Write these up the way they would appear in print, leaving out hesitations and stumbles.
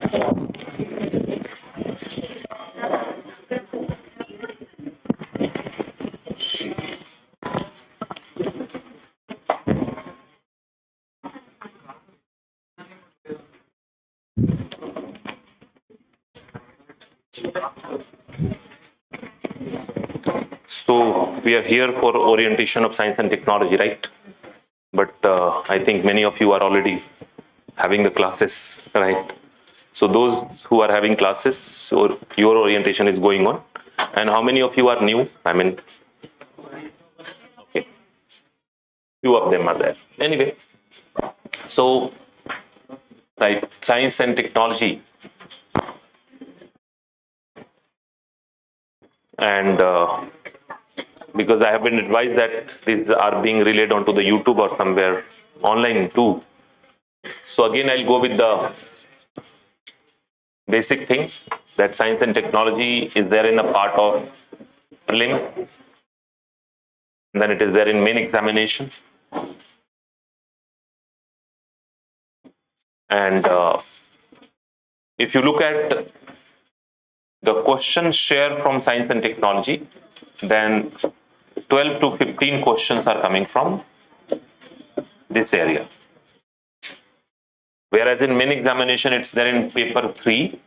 So we are here for orientation of science and technology, right? But I think many of you are already having the classes, right? So those who are having classes, or your orientation is going on. And how many of you are new? I mean, okay, few of them are there. Anyway, so right, science and technology, and because I have been advised that these are being relayed onto the YouTube or somewhere online too. So again, I'll go with the basic thing that science and technology is there in a part of prelims, and then it is there in main examination. And if you look at the question share from science and technology, then 12 to 15 questions are coming from this area. Whereas in main examination, it's there in paper 3,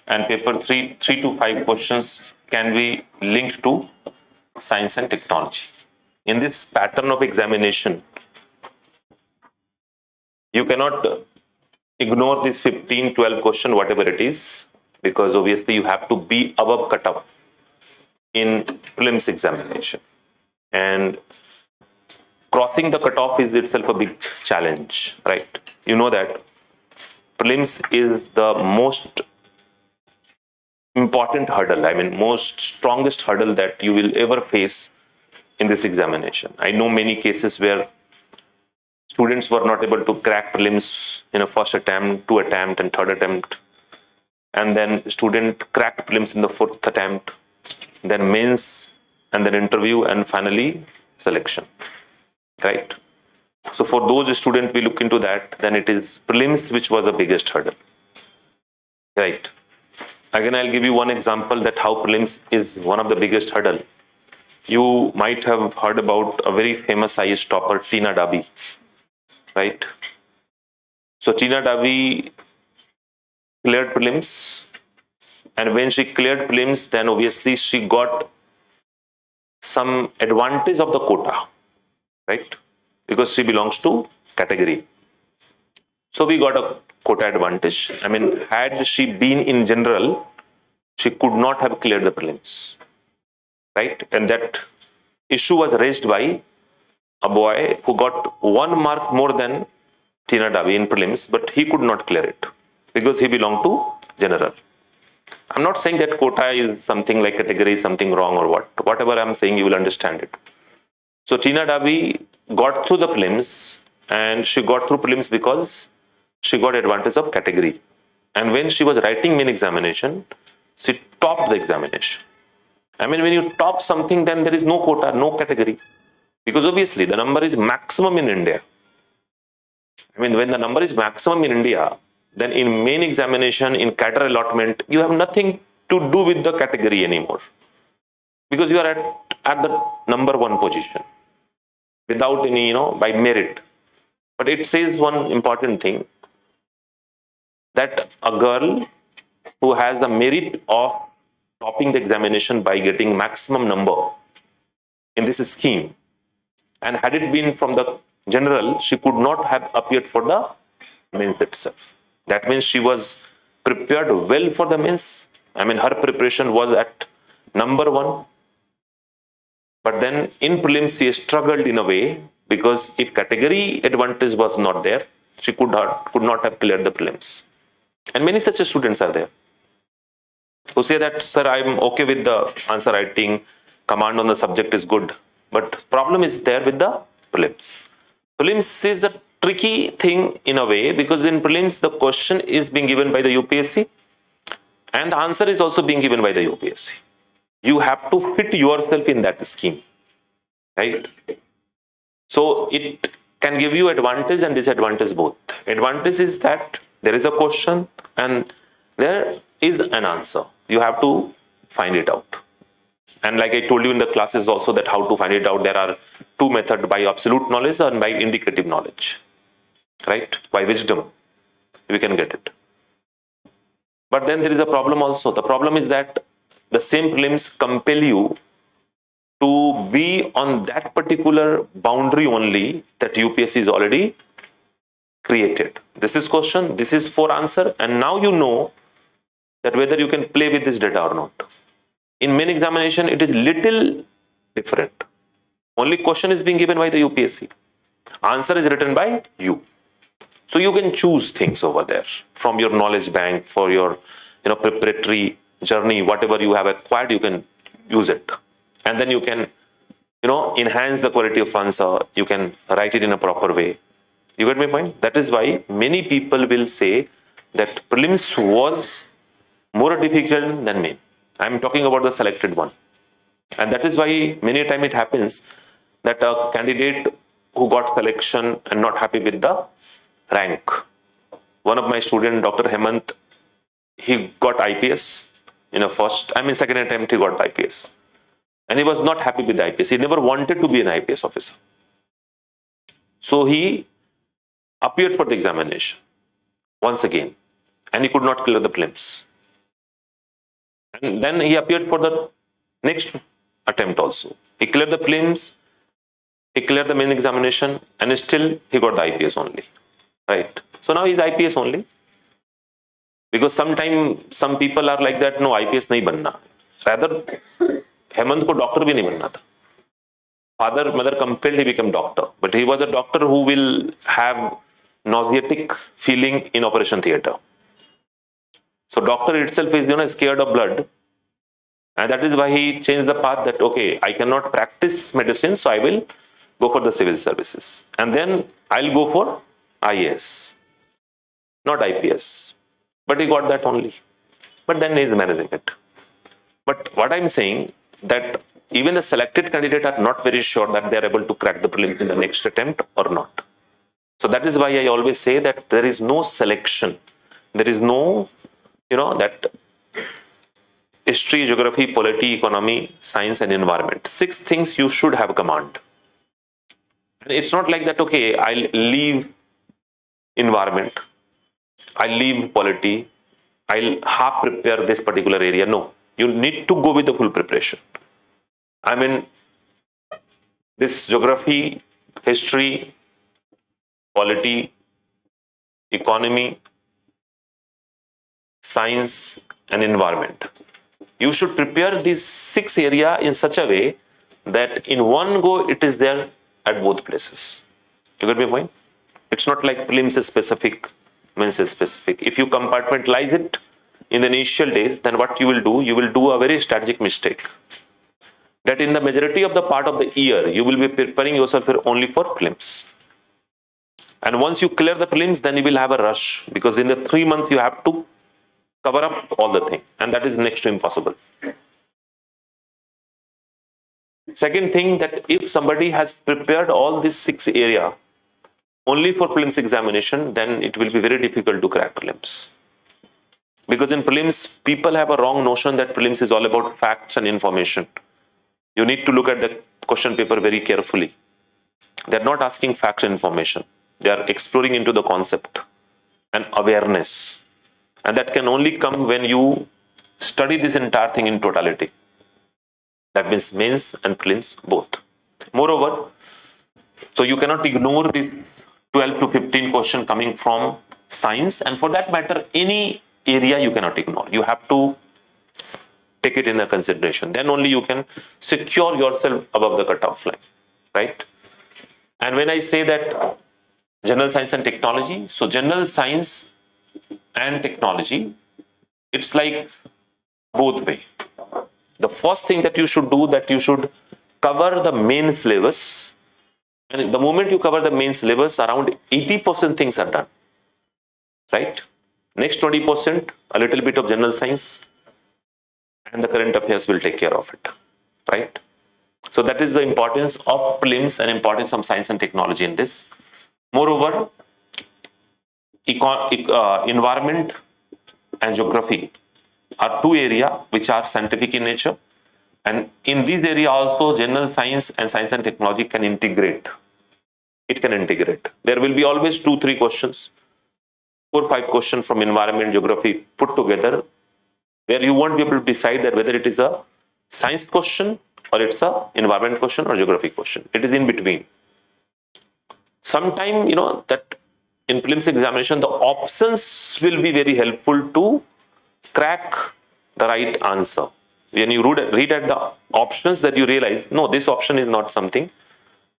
and paper 3, 3 to 5 questions can be linked to science and technology. In this pattern of examination, you cannot ignore this 15, 12 question, whatever it is, because obviously you have to be above cutoff in prelims examination. And crossing the cutoff is itself a big challenge, right? You know that prelims is the most important hurdle, I mean, most strongest hurdle that you will ever face in this examination. I know many cases where students were not able to crack prelims in a first attempt, 2 attempt, and 3rd attempt. And then student cracked prelims in the 4th attempt, then mains, and then interview, and finally selection, right? So for those students, we look into that, then it is prelims which was the biggest hurdle, right? Again, I'll give you one example that how prelims is one of the biggest hurdle. You might have heard about a very famous IAS topper, Tina Dabi, right? So Tina Dabi cleared prelims, and when she cleared prelims, then obviously she got some advantage of the quota, right? Because she belongs to category. So we got a quota advantage. I mean, had she been in general, she could not have cleared the prelims, right? And that issue was raised by a boy who got 1 mark more than Tina Dabi in prelims, but he could not clear it because he belonged to general. I'm not saying that quota is something like category, something wrong or what. Whatever I'm saying, you will understand it. So Tina Dabi got through the prelims, and she got through prelims because she got advantage of category. And when she was writing main examination, she topped the examination. I mean, when you top something, then there is no quota, no category. Because obviously the number is maximum in India. I mean, when the number is maximum in India, then in main examination, in cadre allotment, you have nothing to do with the category anymore. Because you are at the number 1 position without any, by merit. But it says one important thing, that a girl who has the merit of topping the examination by getting maximum number in this scheme, and had it been from the general, she could not have appeared for the mains itself. That means she was prepared well for the mains. I mean, her preparation was at number 1. But then in prelims, she struggled in a way, because if category advantage was not there, she could not have cleared the prelims. And many such students are there who say that, sir, I'm okay with the answer writing, command on the subject is good, but problem is there with the prelims. Prelims is a tricky thing in a way, because in prelims the question is being given by the UPSC and the answer is also being given by the UPSC. You have to fit yourself in that scheme, right? So it can give you advantage and disadvantage both. Advantage is that there is a question And there is an answer. You have to find it out. And like I told you in the classes also that how to find it out, there are two methods, by absolute knowledge and by indicative knowledge, right? By wisdom, we can get it. But then there is a problem also. The problem is that the same prelims compel you to be on that particular boundary only that UPSC is already created. This is question, this is for answer, and now you know that whether you can play with this data or not. In main examination, it is little different. Only question is being given by the UPSC. Answer is written by you. So you can choose things over there from your knowledge bank for your preparatory journey, whatever you have acquired, you can use it. And then you can enhance the quality of answer. You can write it in a proper way. You get my point? That is why many people will say that prelims was more difficult than main. I'm talking about the selected one. And that is why many times it happens that a candidate who got selection and not happy with the rank. One of my students, Dr. Hemant, he got IPS in a second attempt he got IPS. And he was not happy with the IPS. He never wanted to be an IPS officer. So he appeared for the examination once again. And he could not clear the prelims. And then he appeared for the next attempt also. He cleared the prelims, he cleared the main examination, and still he got the IPS only. Right? So now he's IPS only. Because sometimes some people are like that, no, IPS nahi banna. Rather, Hemant ko doctor bhi nahi banna tha. Father, mother compelled he become doctor. But he was a doctor who will have nauseatic feeling in operation theatre. So doctor itself is scared of blood, and that is why he changed the path that okay, I cannot practice medicine, so I will go for the civil services, and then I'll go for IAS, not IPS. But he got that only. But then he is managing it. But what I'm saying that even the selected candidate are not very sure that they are able to crack the prelims in the next attempt or not. So that is why I always say that there is no selection. There is no that history, geography, polity, economy, science, and environment. 6 things you should have command. And it's not like that, okay, I'll leave environment, I'll leave polity, I'll half prepare this particular area. No, you need to go with the full preparation. I mean, this geography, history, polity, economy, science, and environment. You should prepare these 6 areas in such a way that in one go it is there at both places. You get my point? It's not like prelims is specific, mains is specific. If you compartmentalize it in the initial days, then what you will do a very strategic mistake. That in the majority of the part of the year, you will be preparing yourself only for prelims. And once you clear the prelims, then you will have a rush, because in the 3 months you have to cover up all the thing, and that is next to impossible. Second thing, that if somebody has prepared all these 6 areas only for prelims examination, then it will be very difficult to crack prelims. Because in prelims, people have a wrong notion that prelims is all about facts and information. You need to look at the question paper very carefully. They're not asking facts and information. They are exploring into the concept and awareness. And that can only come when you study this entire thing in totality. That means mains and prelims both. Moreover, so you cannot ignore this 12 to 15 question coming from science, and for that matter, any area you cannot ignore. You have to take it in consideration. Then only you can secure yourself above the cutoff line, right? And when I say that general science and technology, so general science and technology, it's like both way. The first thing that you should do, that you should cover the main syllabus, and the moment you cover the main syllabus, around 80% things are done, right? Next 20%, a little bit of general science, and the current affairs will take care of it, right? So that is the importance of prelims and importance of science and technology in this. Moreover, environment and geography are two areas which are scientific in nature. And in this area also, general science and science and technology can integrate. It can integrate. There will be always 2-3 questions, 4-5 questions from environment, geography put together, where you won't be able to decide that whether it is a science question or it's a environment question or geography question. It is in between. Sometime, that in prelims examination, the options will be very helpful to crack the right answer. When you read at the options, that you realize, no, this option is not something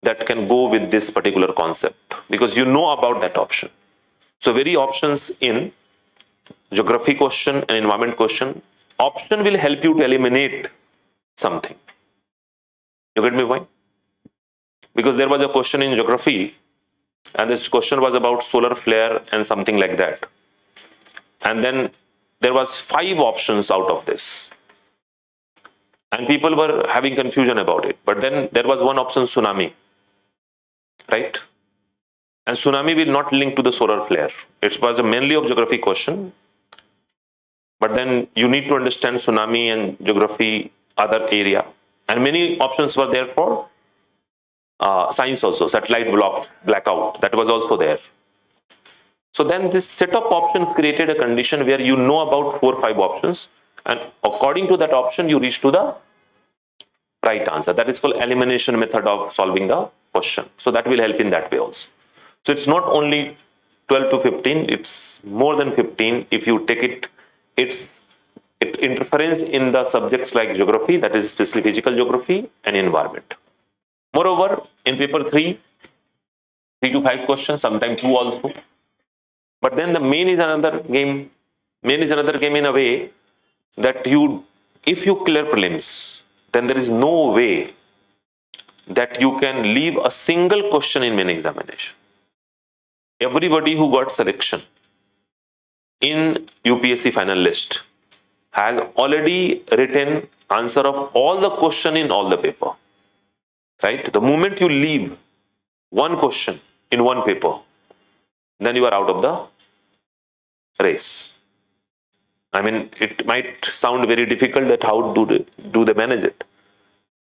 that can go with this particular concept, because you know about that option. So very options in geography question and environment question, option will help you to eliminate something. You get me point? Because there was a question in geography, and this question was about solar flare and something like that. And then there was 5 options out of this. And people were having confusion about it. But then there was one option, tsunami. Right? And tsunami will not link to the solar flare. It was a mainly of geography question. But then you need to understand tsunami and geography, other area. And many options were there for science also, satellite blackout, that was also there. So then this set of options created a condition where you know about 4 or 5 options, and according to that option, you reach to the right answer. That is called elimination method of solving the question. So that will help in that way also. So it's not only 12 to 15, it's more than 15 if you take it. It interference in the subjects like geography, that is especially physical geography and environment. Moreover, in paper 3 to 5 questions, sometimes 2 also. But then the main is another game. Main is another game in a way that if you clear prelims, then there is no way that you can leave a single question in main examination. Everybody who got selection in UPSC final list has already written answer of all the question in all the paper. Right? The moment you leave one question in one paper, then you are out of the race. I mean, it might sound very difficult that how do they manage it?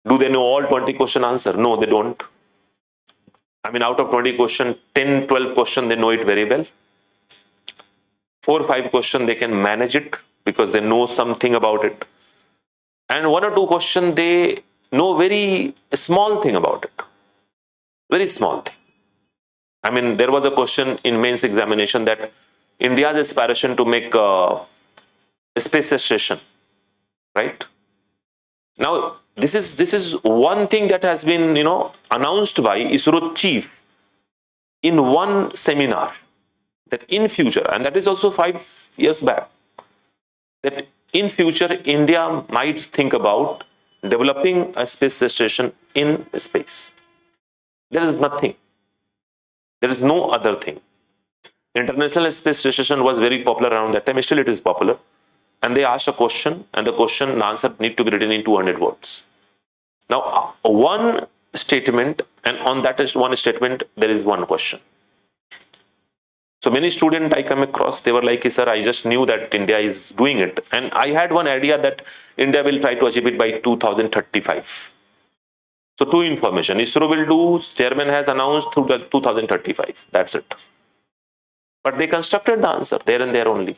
Do they know all 20 question answer? No, they don't. I mean, out of 20 question, 10, 12 question, they know it very well. 4 or 5 question, they can manage it because they know something about it. And 1 or 2 question, they know very small thing about it. Very small thing. I mean, there was a question in mains examination that India's aspiration to make a space station, right? Now, this is one thing that has been, announced by ISRO chief in one seminar, that in future, and that is also 5 years back, that in future, India might think about developing a space station in space. There is nothing. There is no other thing. International Space Station was very popular around that time. Still it is popular. And they asked a question, and the answer need to be written in 200 words. Now, one statement, and on that one statement, there is one question. So many students I come across, they were like, sir, I just knew that India is doing it. And I had one idea that India will try to achieve it by 2035. So 2 information, ISRO will do, chairman has announced through 2035. That's it. But they constructed the answer there and there only.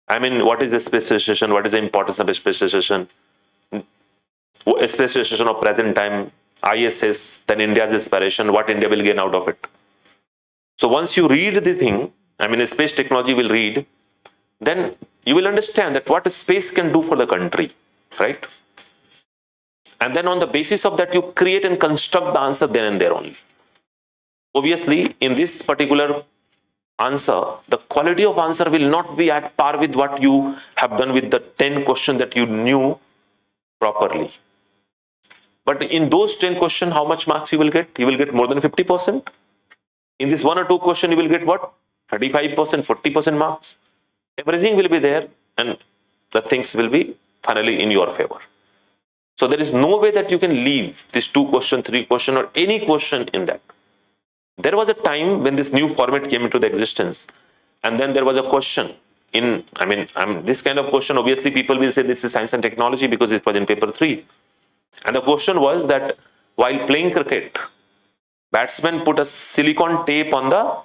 I mean, what is a space station? What is the importance of a space station? A space station of present time, IAS, then India's aspiration, what India will gain out of it. So once you read the thing, I mean, space technology will read, then you will understand that what space can do for the country, right? And then on the basis of that, you create and construct the answer then and there only. Obviously, in this particular answer, the quality of answer will not be at par with what you have done with the 10 questions that you knew properly. But in those 10 questions, how much marks you will get? You will get more than 50%. In this 1 or 2 question, you will get what? 35%, 40% marks. Everything will be there, and the things will be finally in your favor. So there is no way that you can leave this 2 question, 3 question, or any question in that. There was a time when this new format came into the existence, and then there was a question this kind of question, obviously people will say this is science and technology because it was in paper 3. And the question was that while playing cricket, batsmen put a silicone tape on the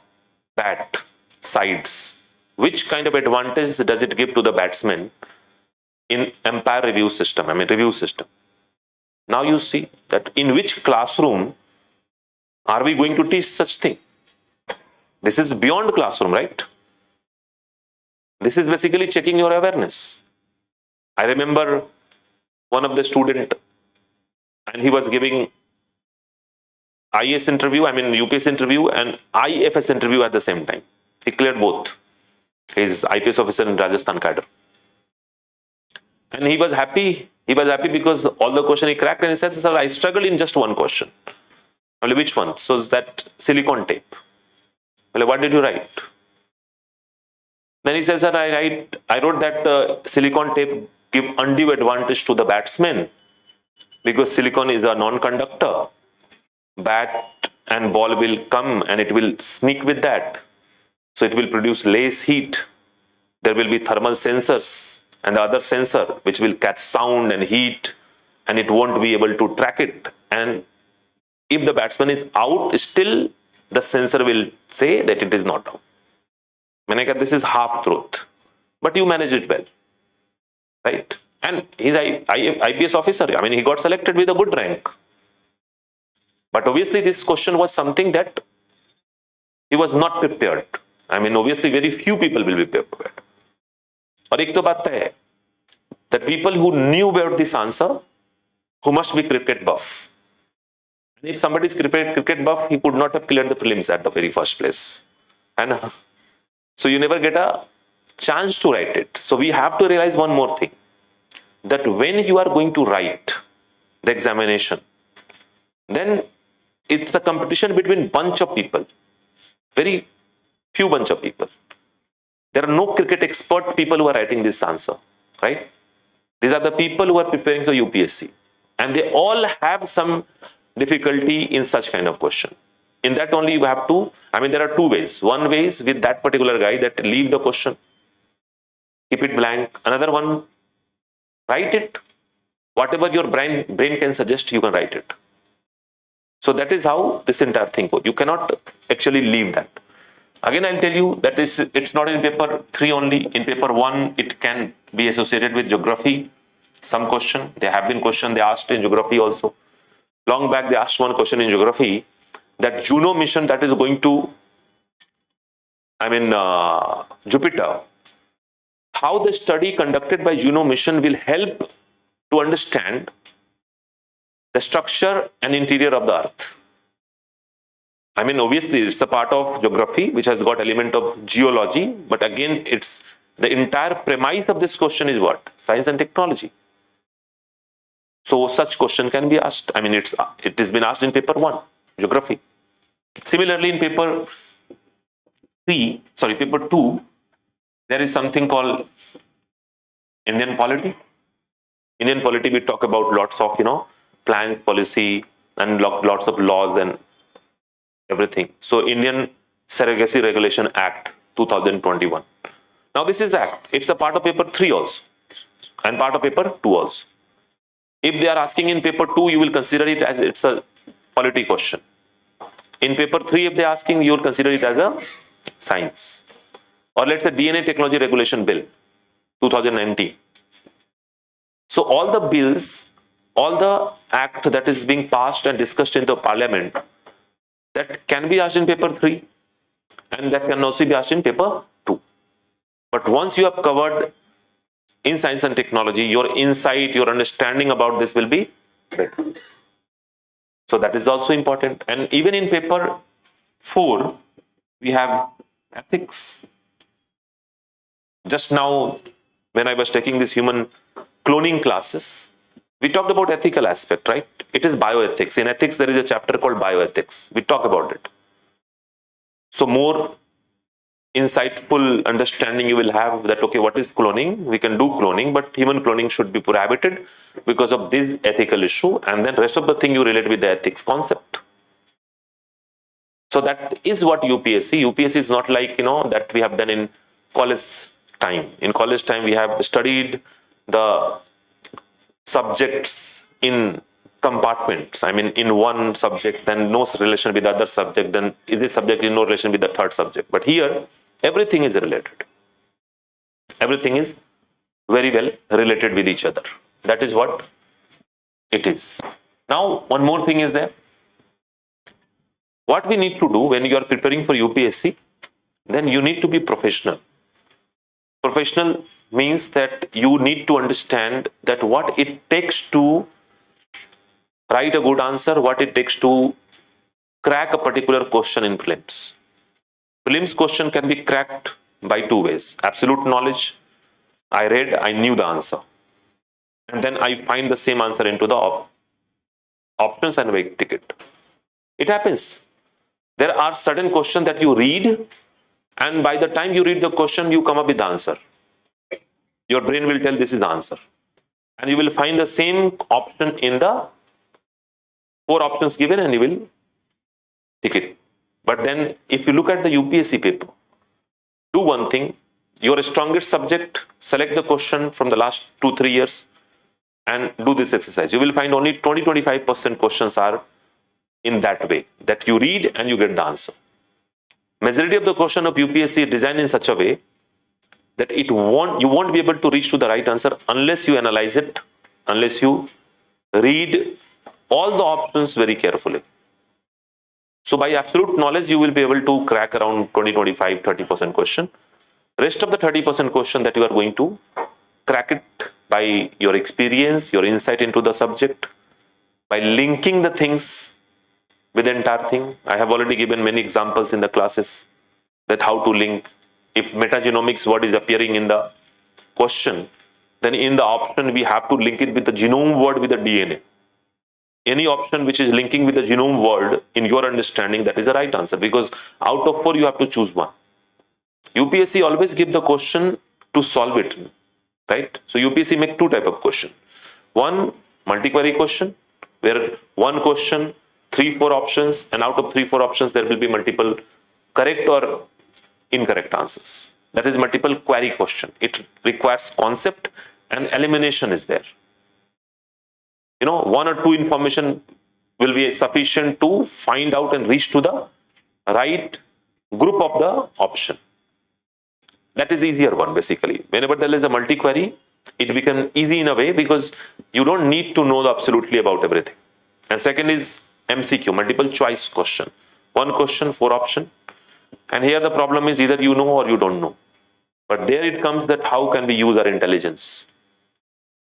bat sides. Which kind of advantage does it give to the batsman in umpire review system? Review system. Now you see that in which classroom are we going to teach such thing? This is beyond classroom, right? This is basically checking your awareness. I remember one of the student, and he was giving IAS interview, UPSC interview and IFS interview at the same time. He cleared both. He's IPS officer in Rajasthan cadre. And he was happy. He was happy because all the question he cracked, and he said, sir, I struggled in just one question. Well, which one? So it's that silicone tape. Well, what did you write? Then he says, sir, I wrote that silicone tape give undue advantage to the batsman because silicone is a non-conductor. Bat and ball will come and it will sneak with that. So it will produce less heat. There will be thermal sensors and the other sensor which will catch sound and heat, and it won't be able to track it. And if the batsman is out, still the sensor will say that it is not out. This is half truth, but you manage it well, right? And he's IPS officer. He got selected with a good rank. But obviously this question was something that he was not prepared. Obviously very few people will be prepared. और एक तो बात है that people who knew about this answer, who must be cricket buff. And if somebody is cricket buff, he could not have cleared the prelims at the very first place. And so you never get a chance to write it. So we have to realize one more thing, that when you are going to write the examination, then it's a competition between bunch of people, very few bunch of people. There are no cricket expert people who are writing this answer, right? These are the people who are preparing for UPSC, and they all have some difficulty in such kind of question. In that only you have to, there are two ways. One way is with that particular guy, that leave the question, keep it blank. Another one, write it. Whatever your brain can suggest, you can write it. So that is how this entire thing goes. You cannot actually leave that. Again, I'll tell you that it's not in paper 3 only. In paper 1, it can be associated with geography. Some question, there have been questions they asked in geography also. Long back, they asked one question in geography, that Juno mission that is going to, Jupiter, how the study conducted by Juno mission will help to understand the structure and interior of the earth. Obviously it's a part of geography which has got element of geology, but again, it's the entire premise of this question is what? Science and technology. So such question can be asked. It has been asked in paper 1, geography. Similarly, in paper 2, there is something called Indian polity. Indian polity, we talk about lots of, plans, policy, and lots of laws and everything. So Indian Surrogacy Regulation Act 2021. Now this is Act. It's a part of paper 3 also and part of paper 2 also. If they are asking in paper 2, you will consider it as it's a polity question. In paper 3, if they are asking, you will consider it as a science. Or let's say DNA Technology Regulation Bill 2019. So all the bills, all the act that is being passed and discussed in the parliament, that can be asked in paper 3 and that can also be asked in paper 2. But once you have covered in science and technology, your insight, your understanding about this will be better. So that is also important. And even in paper 4, we have ethics. Just now, when I was taking this human cloning classes, we talked about ethical aspect, right? It is bioethics. In ethics, there is a chapter called bioethics. We talk about it. So more insightful understanding you will have that, okay, what is cloning? We can do cloning, but human cloning should be prohibited because of this ethical issue. And then rest of the thing you relate with the ethics concept. So that is what UPSC is not like, that we have done in college time. In college time, we have studied the subjects in compartments. I mean, in one subject, then no relation with the other subject, then this subject is no relation with the third subject. But here, everything is related. Everything is very well related with each other. That is what it is. Now, one more thing is there. What we need to do when you are preparing for UPSC, then you need to be professional. Professional means that you need to understand that what it takes to write a good answer, what it takes to crack a particular question in prelims. Prelims question can be cracked by two ways. Absolute knowledge. I read, I knew the answer. And then I find the same answer into the options and I tick it. It happens. There are certain questions that you read, and by the time you read the question, you come up with the answer. Your brain will tell this is the answer. And you will find the same option in the 4 options given and you will tick it. But then if you look at the UPSC paper, do one thing, your strongest subject, select the question from the last 2-3 years and do this exercise. You will find only 20-25% questions are in that way, that you read and you get the answer. Majority of the question of UPSC is designed in such a way that you won't be able to reach to the right answer unless you analyze it, unless you read all the options very carefully. So by absolute knowledge, you will be able to crack around 20-25-30% question. Rest of the 30% question that you are going to crack it by your experience, your insight into the subject, by linking the things with the entire thing. I have already given many examples in the classes that how to link. If metagenomics word is appearing in the question, then in the option we have to link it with the genome word with the DNA. Any option which is linking with the genome word, in your understanding, that is the right answer, because out of 4 you have to choose one. UPSC always give the question to solve it, right? So UPSC make 2 type of question. One, multi-query question, where one question, 3-4 options, and out of 3-4 options there will be multiple correct or incorrect answers. That is multiple query question. It requires concept and elimination is there. 1 or 2 information will be sufficient to find out and reach to the right group of the option. That is easier one basically. Whenever there is a multi-query, it becomes easy in a way because you don't need to know absolutely about everything. And second is MCQ, multiple choice question. One question, 4 option. And here the problem is either you know or you don't know. But there it comes that how can we use our intelligence?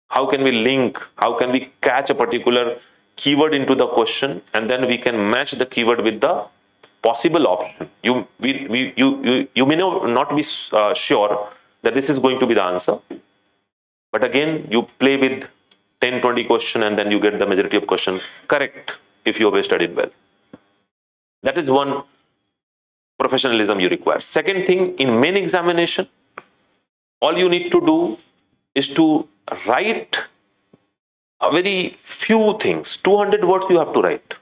How can we link? How can we catch a particular keyword into the question and then we can match the keyword with the possible option. You may not be sure that this is going to be the answer. But again, you play with 10-20 question and then you get the majority of questions correct if you have studied well. That is one professionalism you require. Second thing, in main examination, all you need to do is to write a very few things. 200 words you have to write.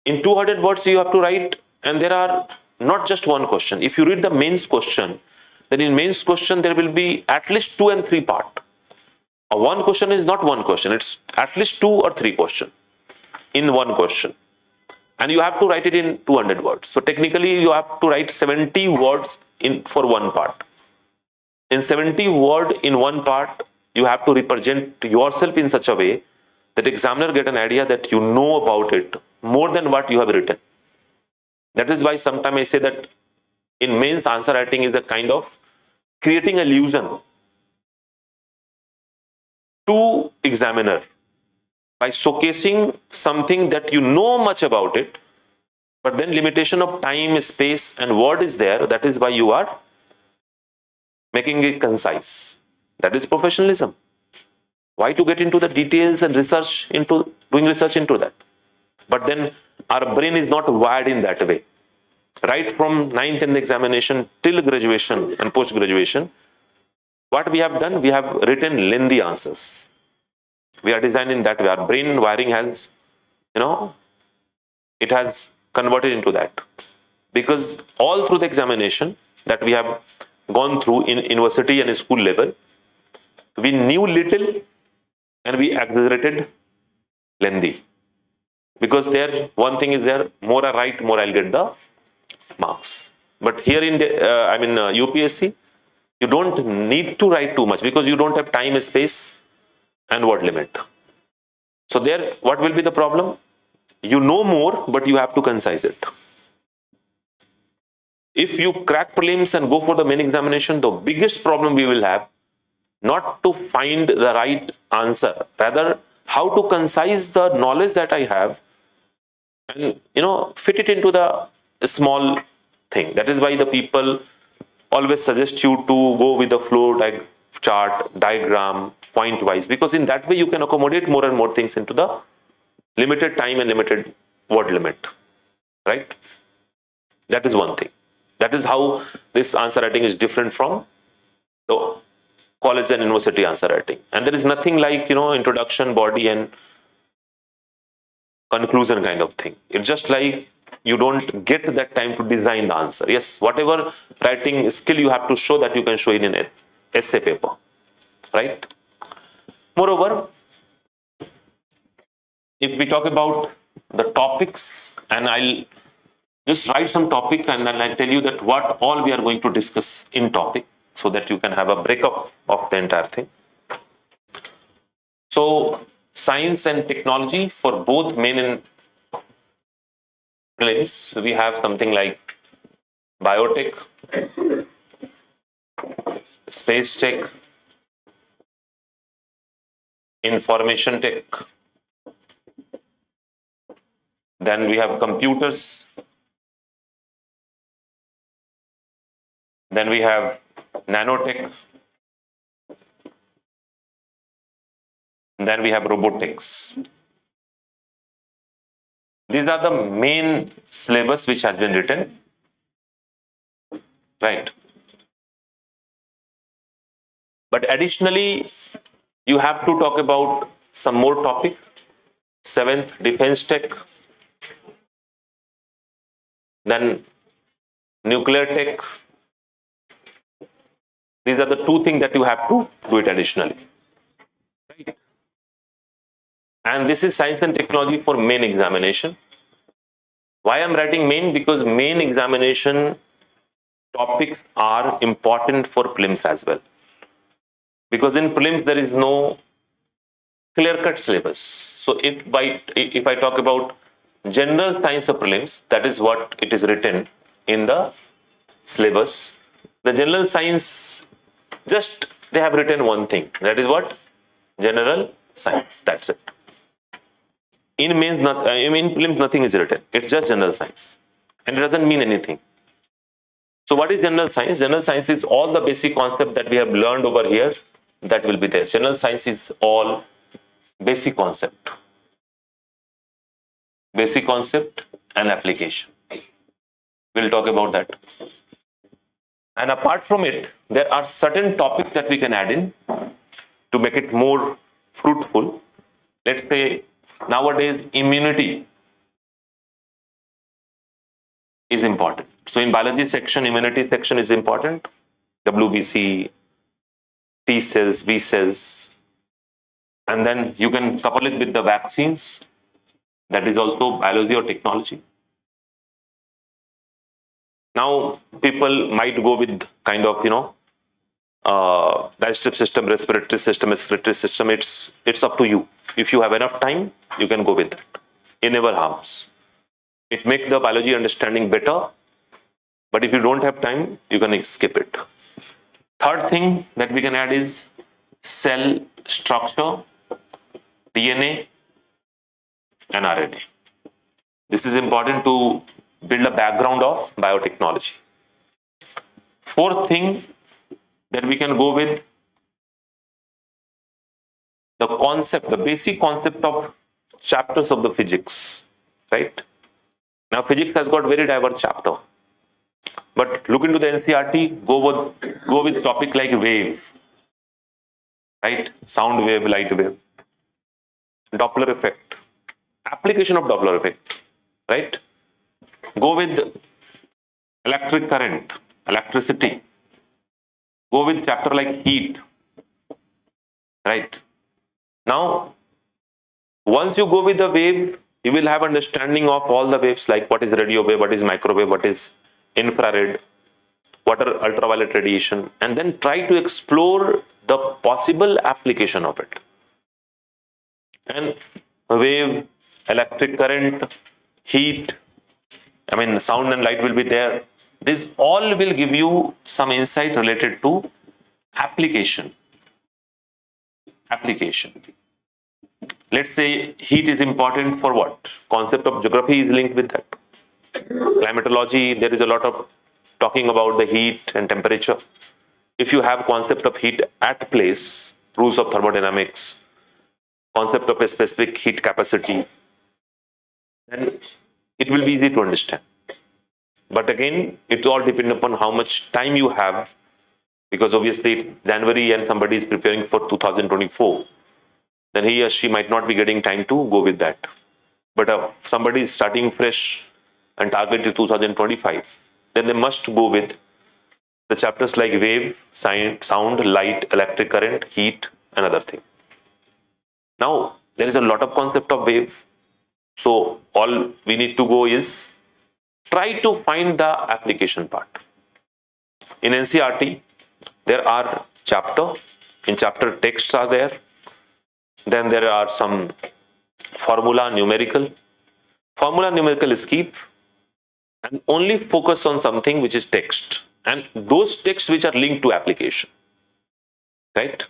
In 200 words you have to write, and there are not just one question. If you read the mains question, then in mains question there will be at least 2 and 3 part. A one question is not one question. It's at least 2 or 3 question in one question. And you have to write it in 200 words. So technically you have to write 70 words for one part. In 70 word in one part, you have to represent yourself in such a way that examiner get an idea that you know about it more than what you have written. That is why sometimes I say that in mains answer writing is a kind of creating illusion to examiner by showcasing something that you know much about it, but then limitation of time, space and word is there. That is why you are making it concise. That is professionalism. Why to get into the details and doing research into that? But then our brain is not wired in that way. Right from 9th and examination till graduation and post-graduation, what we have done, we have written lengthy answers. We are designed in that way. Our brain wiring has, it has converted into that. Because all through the examination that we have gone through in university and school level, we knew little and we exaggerated lengthy. Because there, one thing is there, more I write, more I'll get the marks. But here in UPSC, you don't need to write too much because you don't have time, space, and word limit. So there, what will be the problem? You know more, but you have to concise it. If you crack prelims and go for the main examination, the biggest problem we will have, not to find the right answer, rather how to concise the knowledge that I have and fit it into the small thing. That is why the people always suggest you to go with the flow chart, diagram, point wise, because in that way you can accommodate more and more things into the limited time and limited word limit, right? That is one thing. That is how this answer writing is different from the college and university answer writing. And there is nothing like, introduction, body and conclusion kind of thing. It's just like you don't get that time to design the answer. Yes, whatever writing skill you have to show, that you can show in an essay paper, right? Moreover, if we talk about the topics, and I'll just write some topic and then I'll tell you that what all we are going to discuss in topic, so that you can have a breakup of the entire thing. So science and technology for both main and prelims. So we have something like biotech, space tech, information tech, then we have computers, then we have nanotech, then we have robotics. These are the main syllabus which has been written, right? But additionally, you have to talk about some more topic. 7th, defense tech, then nuclear tech. These are the two things that you have to do it additionally, right? And this is science and technology for main examination. Why I'm writing main? Because main examination topics are important for prelims as well. Because in prelims there is no clear-cut syllabus. So if I talk about general science of prelims, that is what it is written in the syllabus. The general science, just they have written one thing. That is what? General science. That's it. In prelims, nothing is written. It's just general science. And it doesn't mean anything. So what is general science? General science is all the basic concept that we have learned over here, that will be there. General science is all basic concept. Basic concept and application. We'll talk about that. And apart from it, there are certain topics that we can add in to make it more fruitful. Let's say nowadays immunity is important. So in biology section, immunity section is important. WBC, T cells, B cells. And then you can couple it with the vaccines. That is also biology or technology. Now people might go with kind of, digestive system, respiratory system. It's up to you. If you have enough time, you can go with that. It never harms. It makes the biology understanding better. But if you don't have time, you can skip it. Third thing that we can add is cell structure, DNA and RNA. This is important to build a background of biotechnology. Fourth thing that we can go with, the concept, the basic concept of chapters of the physics, right? Now physics has got very diverse chapter. But look into the NCERT, go with topic like wave, right? Sound wave, light wave, Doppler effect, application of Doppler effect, right? Go with electric current, electricity, Go with chapter like heat, right? Now, once you go with the wave, you will have understanding of all the waves, like what is radio wave, what is microwave, what is infrared, what are ultraviolet radiation, and then try to explore the possible application of it. And wave, electric current, heat, sound and light will be there. This all will give you some insight related to application. Let's say heat is important for what? Concept of geography is linked with that. Climatology, there is a lot of talking about the heat and temperature. If you have concept of heat at place, rules of thermodynamics, concept of a specific heat capacity, then it will be easy to understand. But again, it all depends upon how much time you have, because obviously it's January and somebody is preparing for 2024, then he or she might not be getting time to go with that. But if somebody is starting fresh and targeted 2025, then they must go with the chapters like wave, sound, light, electric current, heat, and other thing. Now, there is a lot of concept of wave. So all we need to go is try to find the application part. In NCERT, there are in chapter texts are there. Then there are some formula, numerical. Formula, numerical skip and only focus on something which is text, and those texts which are linked to application, right?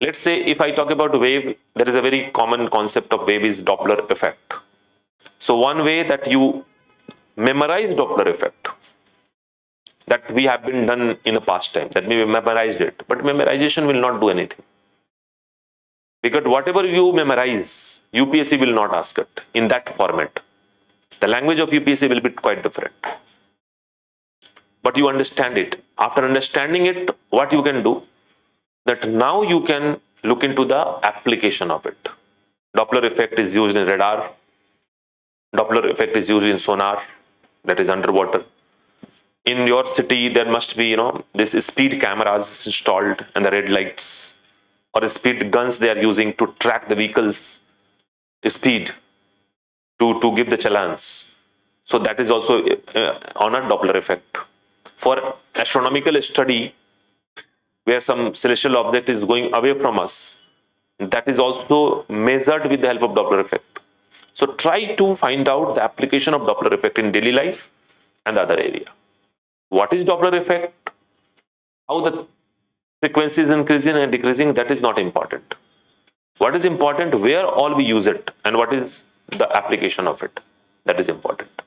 Let's say if I talk about wave, there is a very common concept of wave is Doppler effect. So one way that you memorize Doppler effect, that we have been done in a past time, that we memorized it, but memorization will not do anything. Because whatever you memorize, UPSC will not ask it in that format. The language of UPSC will be quite different. But you understand it. After understanding it, what you can do, that now you can look into the application of it. Doppler effect is used in radar. Doppler effect is used in sonar, that is underwater. In your city, there must be, this speed cameras installed and the red lights, or speed guns they are using to track the vehicle's speed to give the challans. So that is also on a Doppler effect. For astronomical study, where some celestial object is going away from us, that is also measured with the help of Doppler effect. So try to find out the application of Doppler effect in daily life and the other area. What is Doppler effect? How the frequency is increasing and decreasing, that is not important. What is important? Where all we use it and what is the application of it. That is important.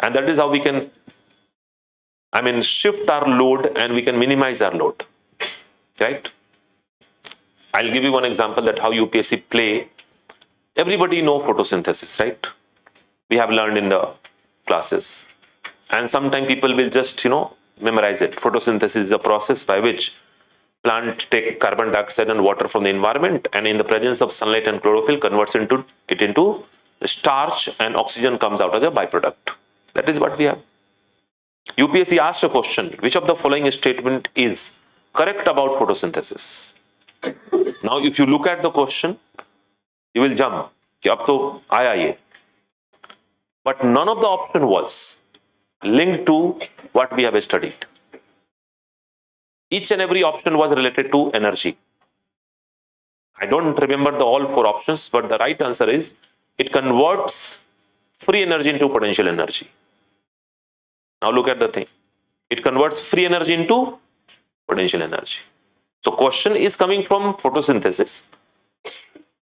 And that is how we can, shift our load and we can minimize our load. Right? I'll give you one example that how UPSC play. Everybody know photosynthesis, right? We have learned in the classes. And sometimes people will just, memorize it. Photosynthesis is a process by which plant take carbon dioxide and water from the environment, and in the presence of sunlight and chlorophyll converts it into starch, and oxygen comes out as a byproduct. That is what we have. UPSC asked a question, which of the following statement is correct about photosynthesis? Now, if you look at the question, you will jump. Ab to aaya ye. But none of the option was linked to what we have studied. Each and every option was related to energy. I don't remember all 4 options, but the right answer is it converts free energy into potential energy. Now look at the thing. It converts free energy into potential energy. So question is coming from photosynthesis,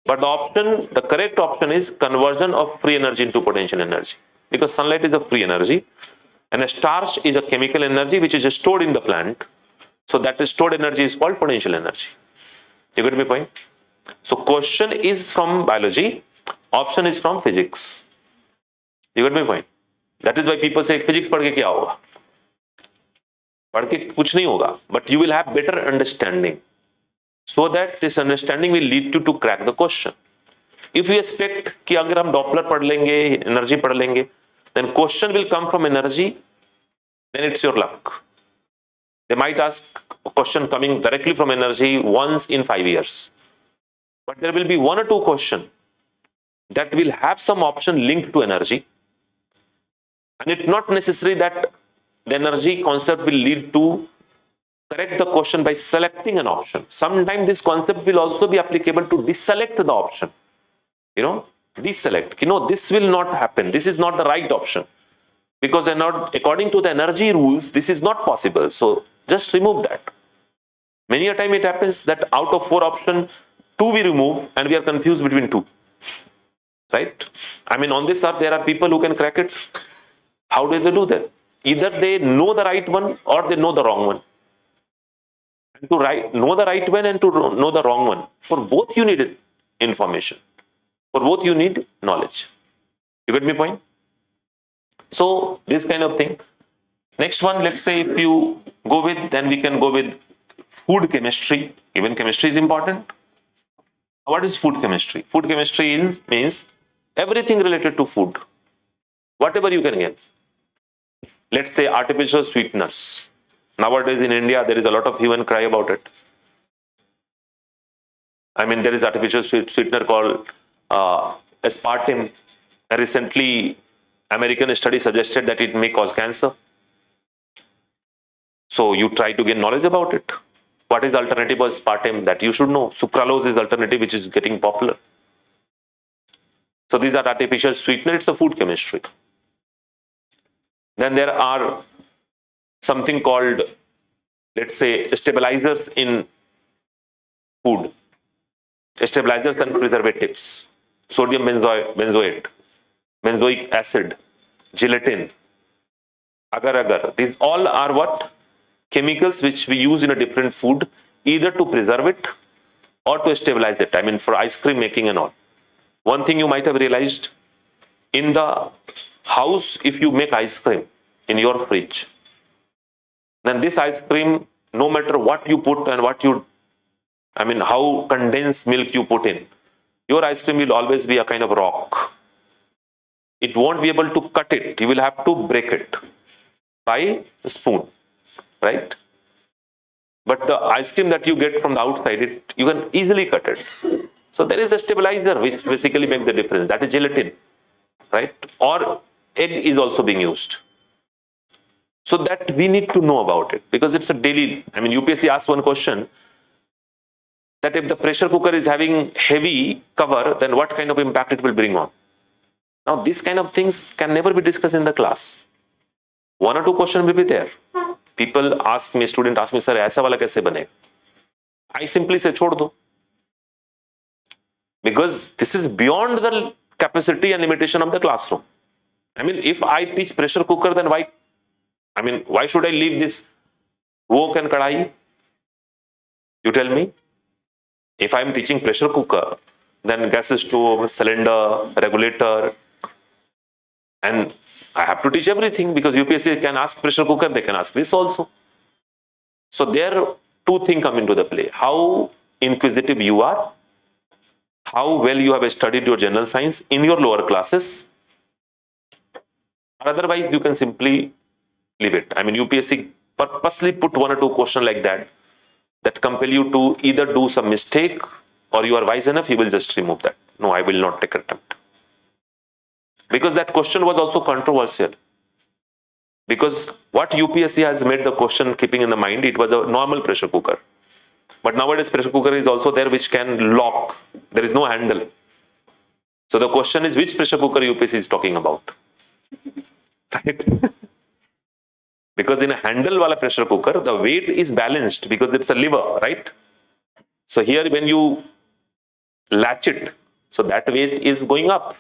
but the correct option is conversion of free energy into potential energy, because sunlight is a free energy and a starch is a chemical energy which is stored in the plant. So that stored energy is called potential energy. You get my point? So question is from biology, option is from physics. You get my point? That is why people say physics पढ़ के क्या होगा? पढ़ के कुछ नहीं होगा, but you will have better understanding, so that this understanding will lead you to crack the question. If you expect कि अगर हम Doppler पढ़ लेंगे, energy पढ़ लेंगे, then question will come from energy, then it's your luck. They might ask a question coming directly from energy once in 5 years. But there will be one or two questions that will have some option linked to energy. And it's not necessary that the energy concept will lead to correct the question by selecting an option. Sometimes this concept will also be applicable to deselect the option. Deselect. This will not happen. This is not the right option. Because according to the energy rules, this is not possible. So just remove that. Many a time it happens that out of 4 options, 2 we remove and we are confused between 2. Right? On this earth, there are people who can crack it. How do they do that? Either they know the right one or they know the wrong one. And to know the right one and to know the wrong one, for both you need information. For both you need knowledge. You get my point? So this kind of thing. Next one, let's say if you go with, then we can go with food chemistry. Even chemistry is important. What is food chemistry? Food chemistry means everything related to food. Whatever you can get. Let's say artificial sweeteners. Nowadays in India, there is a lot of hue and cry about it. There is artificial sweetener called aspartame. Recently, American study suggested that it may cause cancer. So you try to gain knowledge about it. What is the alternative of aspartame? That you should know. Sucralose is the alternative which is getting popular. So these are artificial sweeteners. It's a food chemistry. Then there are something called, let's say, stabilizers in food. Stabilizers and preservatives. Sodium benzoate, benzoic acid, gelatin, agar-agar. These all are what? Chemicals which we use in a different food, either to preserve it or to stabilize it. For ice cream making and all. One thing you might have realized, in the house, if you make ice cream in your fridge, then this ice cream, no matter what you put and how condensed milk you put in, your ice cream will always be a kind of rock. It won't be able to cut it. You will have to break it by a spoon, right? But the ice cream that you get from the outside, you can easily cut it. So there is a stabilizer which basically makes the difference. That is gelatin, right? Or egg is also being used. So that we need to know about it because it's a daily, UPSC asks one question that if the pressure cooker is having heavy cover, then what kind of impact it will bring on? Now, these kind of things can never be discussed in the class. 1 or 2 questions will be there. People ask me, student ask me, sir, aisa wala kaise bane? I simply say, chhod do. Because this is beyond the capacity and limitation of the classroom. If I teach pressure cooker, then why should I leave this wok and kadai? You tell me. If I am teaching pressure cooker, then gas stove, cylinder, regulator, and I have to teach everything because UPSC can ask pressure cooker, they can ask this also. So there 2 things come into the play. How inquisitive you are, how well you have studied your general science in your lower classes, or otherwise you can simply leave it. UPSC purposely put 1 or 2 questions like that compel you to either do some mistake or you are wise enough, you will just remove that. No, I will not take attempt. Because that question was also controversial. Because what UPSC has made the question keeping in the mind, it was a normal pressure cooker. But nowadays pressure cooker is also there which can lock. There is no handle. So the question is which pressure cooker UPSC is talking about? Right? Because in a handle wala pressure cooker, the weight is balanced because it's a lever, right? So here when you latch it, so that weight is going up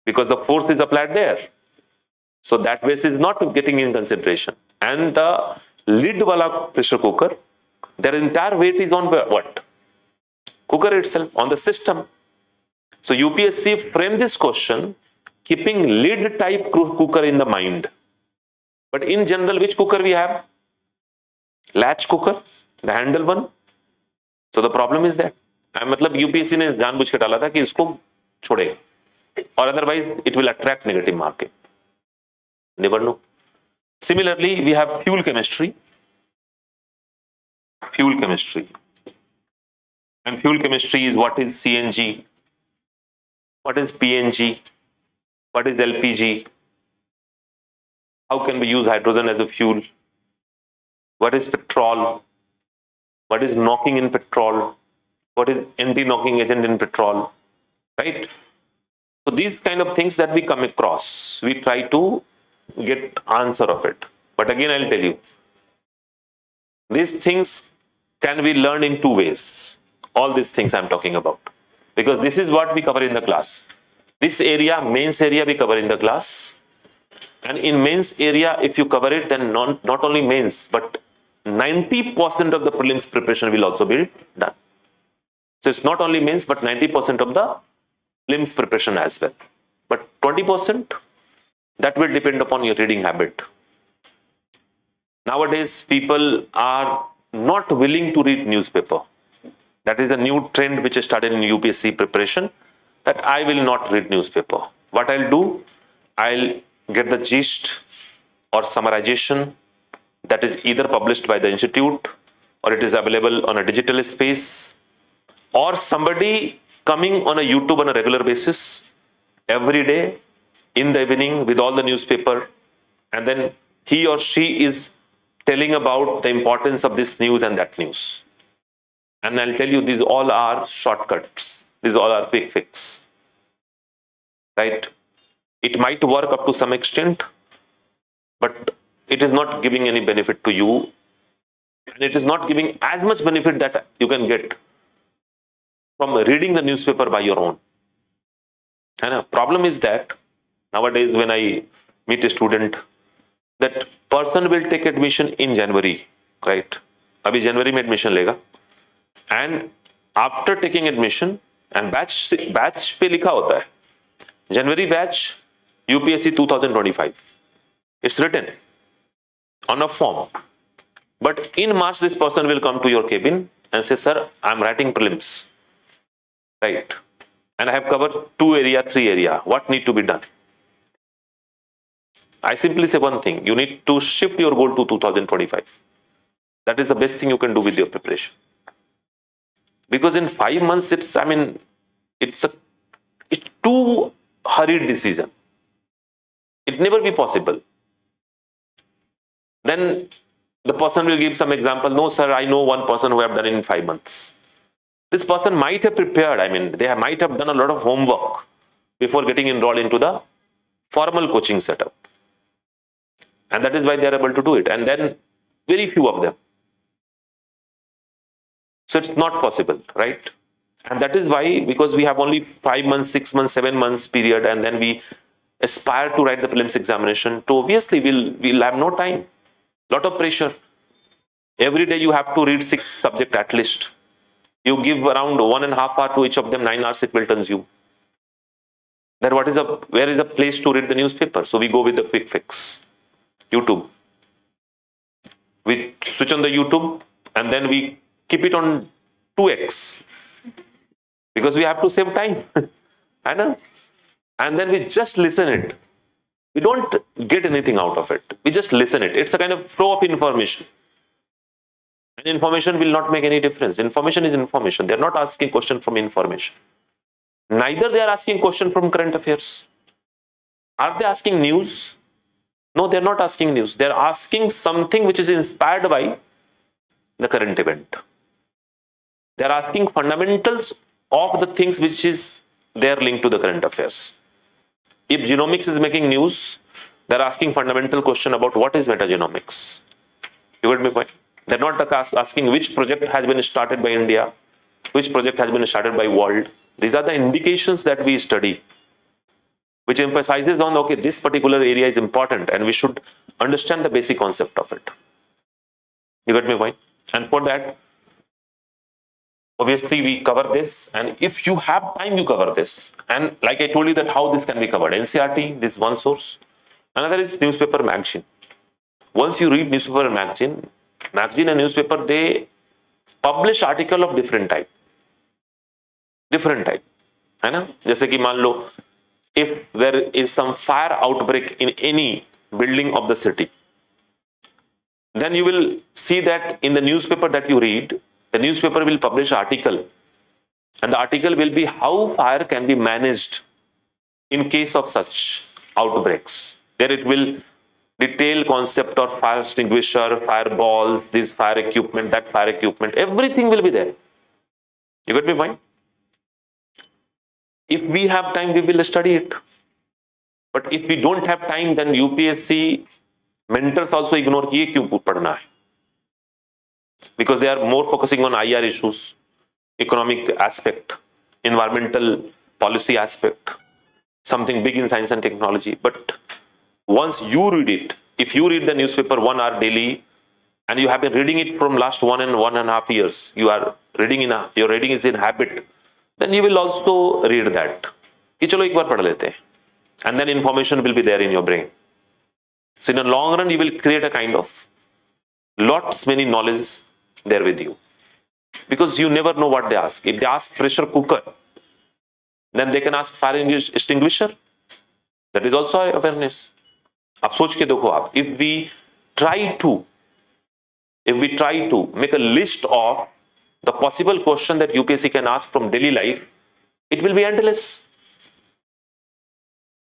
because the force is applied there. So that weight is not getting in consideration. And the lid wala pressure cooker, their entire weight is on what? Cooker itself, on the system. So UPSC framed this question keeping lid type cooker in the mind. But in general, which cooker we have? Latch cooker, the handle one. So the problem is that UPSC ने जानबूझ के डाला था कि इसको छोड़े, or otherwise it will attract negative marking. Never know. Similarly, we have fuel chemistry. fuel chemistry. And fuel chemistry is what is CNG, what is PNG, what is LPG, how can we use hydrogen as a fuel, what is petrol, what is knocking in petrol, what is anti-knocking agent in petrol, right? So these kind of things that we come across, we try to get answer of it. But again, I'll tell you, these things can be learned in two ways. All these things I'm talking about, because this is what we cover in the class. This area, mains area, we cover in the class. And in mains area, if you cover it, then not only mains, but 90% of the prelims preparation will also be done. So it's not only mains, but 90% of the prelims preparation as well. But 20%, that will depend upon your reading habit. Nowadays, people are not willing to read newspaper. That is a new trend which is started in UPSC preparation, that I will not read newspaper. What I'll do, I'll get the gist or summarization that is either published by the institute or it is available on a digital space, or somebody coming on a YouTube on a regular basis every day in the evening with all the newspaper, and then he or she is telling about the importance of this news and that news. And I'll tell you, these all are shortcuts. These all are quick fix, right? It might work up to some extent, but it is not giving any benefit to you. And it is not giving as much benefit that you can get from reading the newspaper by your own. And the problem is that nowadays when I meet a student, that person will take admission in January, right? Abhi January mein admission lega. And after taking admission, and batch पे लिखा होता है January batch UPSC 2025. It's written on a form. But in March, this person will come to your cabin and say, sir, I'm writing prelims, right? And I have covered 2 area, 3 area. What need to be done? I simply say one thing. You need to shift your goal to 2025. That is the best thing you can do with your preparation. Because in 5 months, it's too hurried decision. It never be possible. Then the person will give some example. No, sir, I know one person who have done it in 5 months. This person might have prepared. They might have done a lot of homework before getting enrolled into the formal coaching setup. And that is why they are able to do it. And then very few of them. So it's not possible, right? And that is why, because we have only 5 months, 6 months, 7 months period, and then we aspire to write the prelims examination, so obviously we'll have no time. Lot of pressure. Every day you have to read 6 subjects at least. You give around 1.5 hours to each of them, 9 hours it will consume. Then where is the place to read the newspaper? So we go with the quick fix. YouTube. We switch on the YouTube and then we keep it on 2x. Because we have to save time. I know. And then we just listen it. We don't get anything out of it. We just listen it. It's a kind of flow of information. And information will not make any difference. Information is information. They're not asking question from information. Neither they are asking question from current affairs. Are they asking news? No, they're not asking news. They're asking something which is inspired by the current event. They're asking fundamentals of the things which is there linked to the current affairs. If genomics is making news, they're asking fundamental question about what is metagenomics. You get my point? They're not asking which project has been started by India, which project has been started by world. These are the indications that we study, which emphasizes on, okay, this particular area is important and we should understand the basic concept of it. You get my point? And for that, obviously we cover this, and if you have time, you cover this. And like I told you that how this can be covered. NCRT, this is one source. Another is newspaper magazine. Once you read newspaper and magazine and newspaper, they publish article of different type. है ना? जैसे कि मान लो, if there is some fire outbreak in any building of the city, then you will see that in the newspaper that you read, the newspaper will publish an article, and the article will be how fire can be managed in case of such outbreaks. There it will detail concept of fire extinguisher, fireballs, this fire equipment, that fire equipment, everything will be there. You got my point? If we have time, we will study it. But if we don't have time, then UPSC mentors also ignore कि ये क्यों पढ़ना है, because they are more focusing on IR issues, economic aspect, environmental policy aspect, something big in science and technology. But once you read it, if you read the newspaper 1 hour daily, and you have been reading it from last 1.5 years, your reading is in habit, then you will also read that. कि चलो एक बार पढ़ लेते हैं, and then information will be there in your brain. So in the long run, you will create a kind of lots many knowledge there with you, because you never know what they ask. If they ask pressure cooker, then they can ask fire extinguisher. That is also awareness. आप सोच के देखो आप, if we try to make a list of the possible question that UPSC can ask from daily life, it will be endless.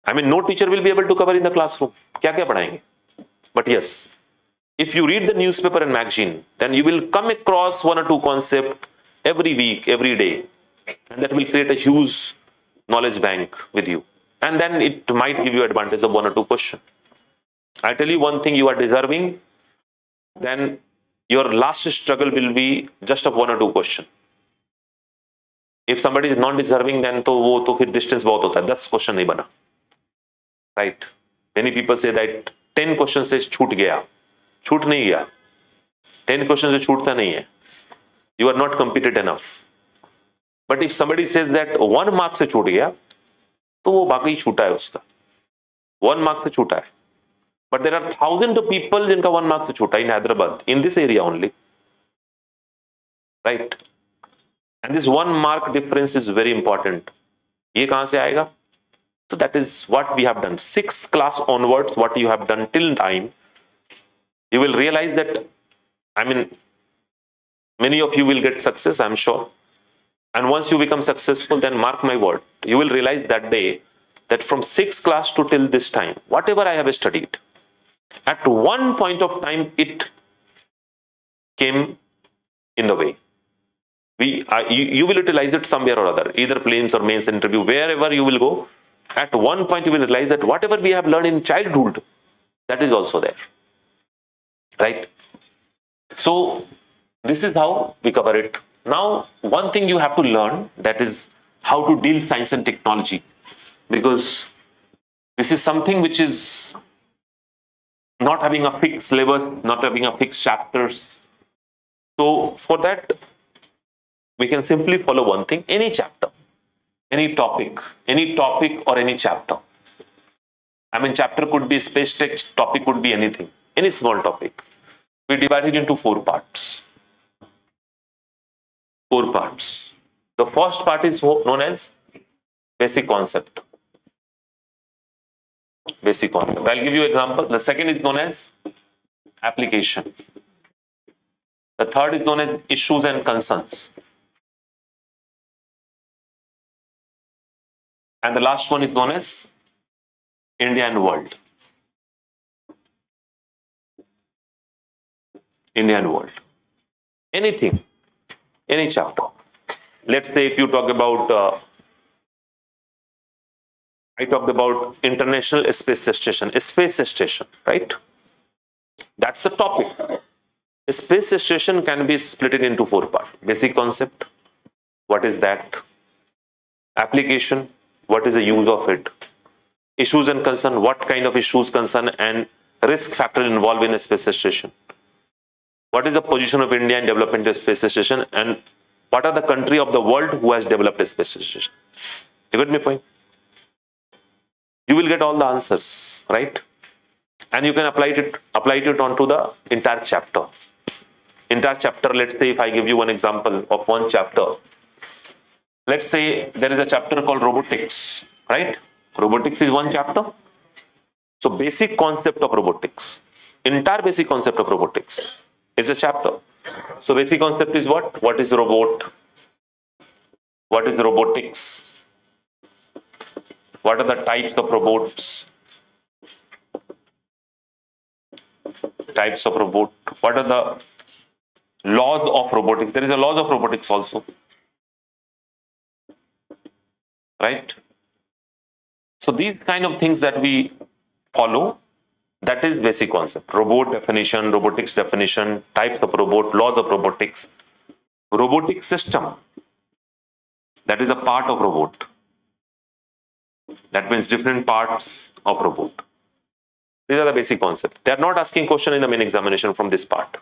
I mean, no teacher will be able to cover in the classroom. क्या क्या पढ़ाएंगे? But yes, if you read the newspaper and magazine, then you will come across 1 or 2 concepts every week, every day, and that will create a huge knowledge bank with you. And then it might give you advantage of 1 or 2 questions. I tell you one thing, you are deserving, then your last struggle will be just of 1 or 2 questions. If somebody is non-deserving, then तो फिर distance बहुत होता है, 10 question नहीं बना. Right? Many people say that 10 questions से छूट गया. छूट नहीं गया. 10 questions से छूटता नहीं है. You are not competent enough. But if somebody says that 1 mark से छूट गया, तो वो बाकी छूटा है उसका. 1 mark से छूटा है. But there are thousands of people जिनका 1 mark से छूटा in Hyderabad, in this area only. Right? And this 1 mark difference is very important. ये कहाँ से आएगा? So that is what we have done. 6th class onwards, what you have done till time, you will realize that, I mean, many of you will get success, I'm sure. And once you become successful, then mark my word, you will realize that day that from 6th class to till this time, whatever I have studied, at one point of time, it came in the way. You will utilize it somewhere or other, either prelims or mains interview, wherever you will go. At one point, you will realize that whatever we have learned in childhood, that is also there. Right? So, this is how we cover it. Now, one thing you have to learn, that is how to deal science and technology. Because this is something which is not having a fixed syllabus, not having a fixed chapters. So, for that, we can simply follow one thing, any chapter. Any topic or any chapter. I mean, chapter could be space tech, topic could be anything, any small topic. We divide it into 4 parts. 4 parts. The first part is known as basic concept. Basic concept. I'll give you an example. The second is known as application. The third is known as issues and concerns. And the last one is known as India and world. India and world. Anything, any chapter. Let's say if you talk about, I talked about International Space Station, right? That's a topic. A space station can be split into 4 parts. Basic concept, what is that? Application, what is the use of it? Issues and concern, what kind of issues, concern and risk factor involved in a space station? What is the position of India in development of a space station, and what are the country of the world who has developed a space station? You get my point? You will get all the answers, right? And you can apply it onto the entire chapter. Entire chapter, let's say if I give you one example of one chapter, let's say there is a chapter called robotics, right? Robotics is one chapter. So basic concept of robotics. entire basic concept of robotics. It's a chapter. So basic concept is what? What is robot? What is robotics? What are the types of robots? Types of robot. What are the laws of robotics? There is a laws of robotics also. Right? So these kind of things that we follow, that is basic concept. Robot definition, robotics definition, types of robot, laws of robotics. Robotic system, that is a part of robot. That means different parts of robot. These are the basic concepts. They are not asking question in the main examination from this part.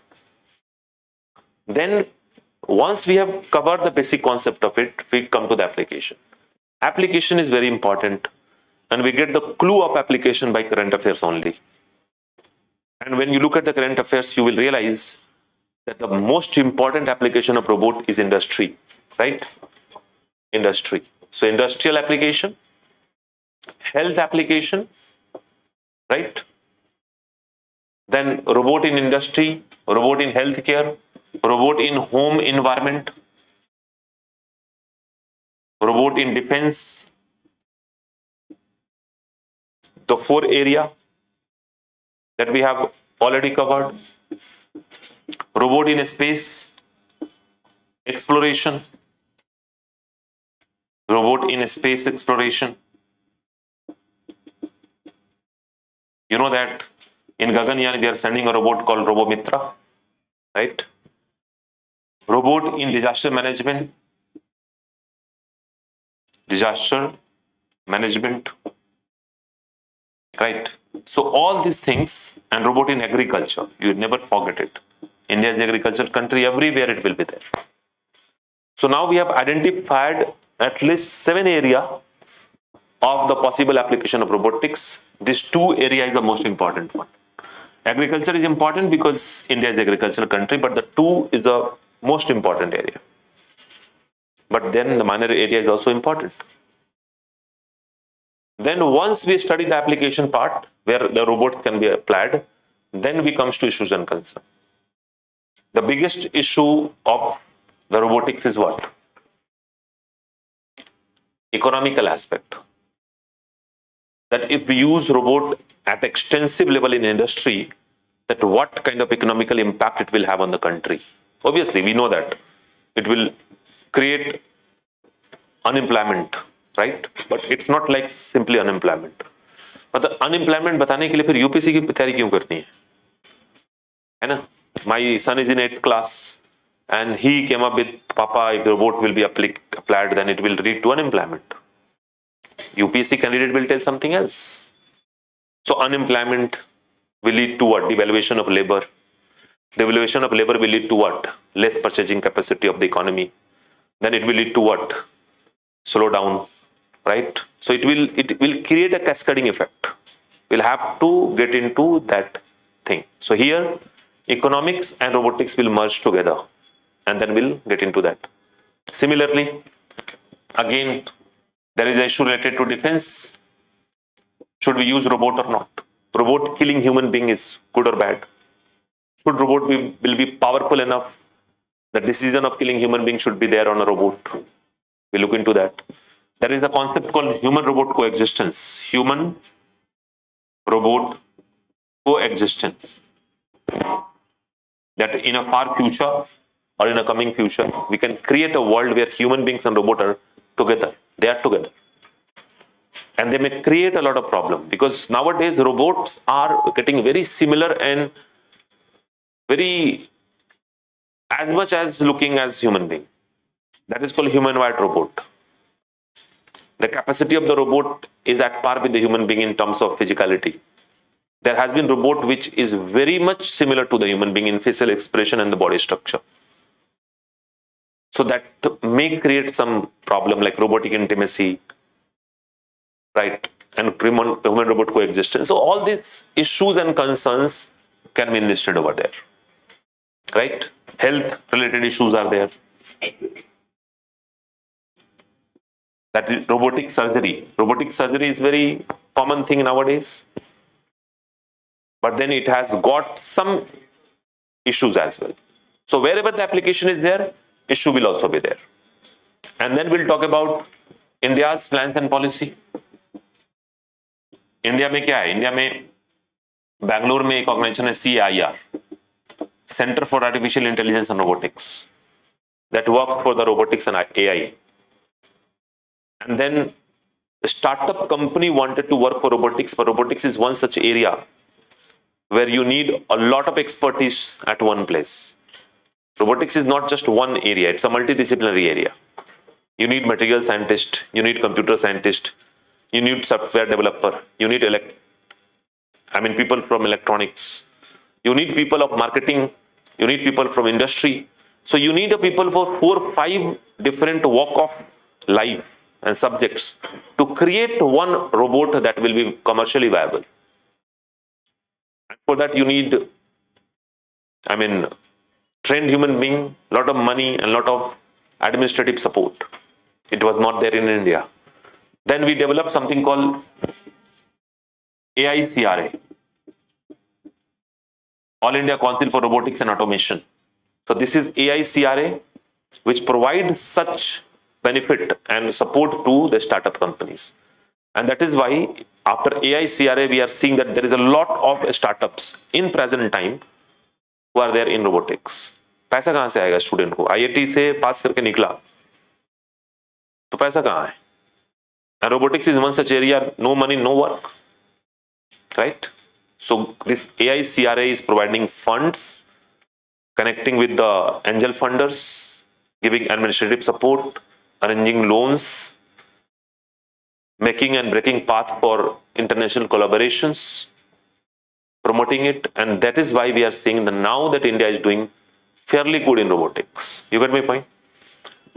Then once we have covered the basic concept of it, we come to the application. Application is very important, and we get the clue of application by current affairs only. And when you look at the current affairs, you will realize that the most important application of robot is industry, right? Industry. So industrial application, health application, right? Then robot in industry, robot in healthcare, robot in home environment, robot in defense. The 4 area that we have already covered. Robot in space exploration, robot in space exploration. You know that in Gaganyaan we are sending a robot called RoboMitra, right? Robot in disaster management, right? So all these things, and robot in agriculture, you never forget it. India is an agricultural country, everywhere it will be there. So now we have identified at least 7 areas of the possible application of robotics. These 2 areas is the most important one. Agriculture is important because India is an agricultural country, but the 2 is the most important area. But then the minor area is also important. Then once we study the application part where the robots can be applied, then we comes to issues and concerns. The biggest issue of the robotics is what? Economical aspect. That if we use robot at extensive level in industry, that what kind of economical impact it will have on the country. Obviously, we know that it will create unemployment, right? But it's not like simply unemployment. But the unemployment बताने के लिए फिर UPSC की तैयारी क्यों करनी है ना? My son is in 8th class and he came up with, Papa, if the robot will be applied, then it will lead to unemployment. UPSC candidate will tell something else. So unemployment will lead to what? Devaluation of labor. Devaluation of labor will lead to what? Less purchasing capacity of the economy. Then it will lead to what? Slow down, right? So it will create a cascading effect. We'll have to get into that thing. So here, economics and robotics will merge together, and then we'll get into that. Similarly, again, there is an issue related to defense. Should we use robot or not? Robot killing human being is good or bad? Should robot will be powerful enough? The decision of killing human being should be there on a robot. We look into that. There is a concept called human-robot coexistence. Human-robot coexistence. That in a far future or in a coming future, we can create a world where human beings and robot are together. They are together. And they may create a lot of problem because nowadays robots are getting very similar and very as much as looking as human being. That is called humanoid robot. The capacity of the robot is at par with the human being in terms of physicality. There has been robot which is very much similar to the human being in facial expression and the body structure. So that may create some problem like robotic intimacy, right? And human-robot coexistence. So all these issues and concerns can be listed over there, right? Health-related issues are there. That is robotic surgery. Robotic surgery is very common thing nowadays. but then it has got some issues as well. So wherever the application is there, issue will also be there. And then we'll talk about India's plans and policy. India में क्या है? India में बैंगलोर में एक organisation है CIR, Center for Artificial Intelligence and Robotics, that works for the robotics and AI. And then a startup company wanted to work for robotics, but robotics is one such area where you need a lot of expertise at one place. Robotics is not just one area, it's a multidisciplinary area. You need material scientist, you need computer scientist, you need software developer, you need people from electronics, you need people of marketing, you need people from industry. So you need a people for 4 or 5 different walk of life and subjects to create one robot that will be commercially viable. And for that you need, trained human being, lot of money and lot of administrative support. It was not there in India. Then we developed something called AICRA, All India Council for Robotics and Automation. So this is AICRA, which provides such benefit and support to the startup companies. And that is why after AICRA, we are seeing that there is a lot of startups in present time who are there in robotics. पैसा कहाँ से आएगा student को? IIT से पास करके निकला तो पैसा कहाँ है? And robotics is one such area, no money, no work, right? So this AICRA is providing funds, connecting with the angel funders, giving administrative support, arranging loans, making and breaking path for international collaborations, promoting it. And that is why we are seeing that now that India is doing fairly good in robotics. You get my point?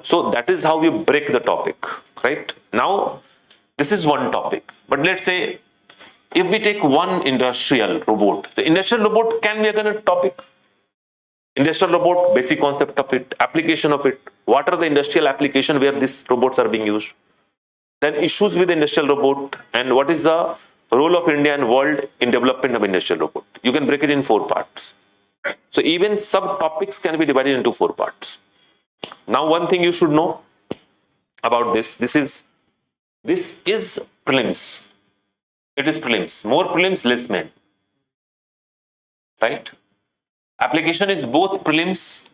So that is how we break the topic, right? Now, this is one topic. But let's say, if we take one industrial robot, the industrial robot can be a topic. Industrial robot, basic concept of it, application of it. What are the industrial applications where these robots are being used? Then issues with industrial robot and what is the role of India and world in development of industrial robot. You can break it in 4 parts. So even subtopics can be divided into 4 parts. Now one thing you should know about this is prelims. It is prelims. More prelims, less main. Right? Application is both prelims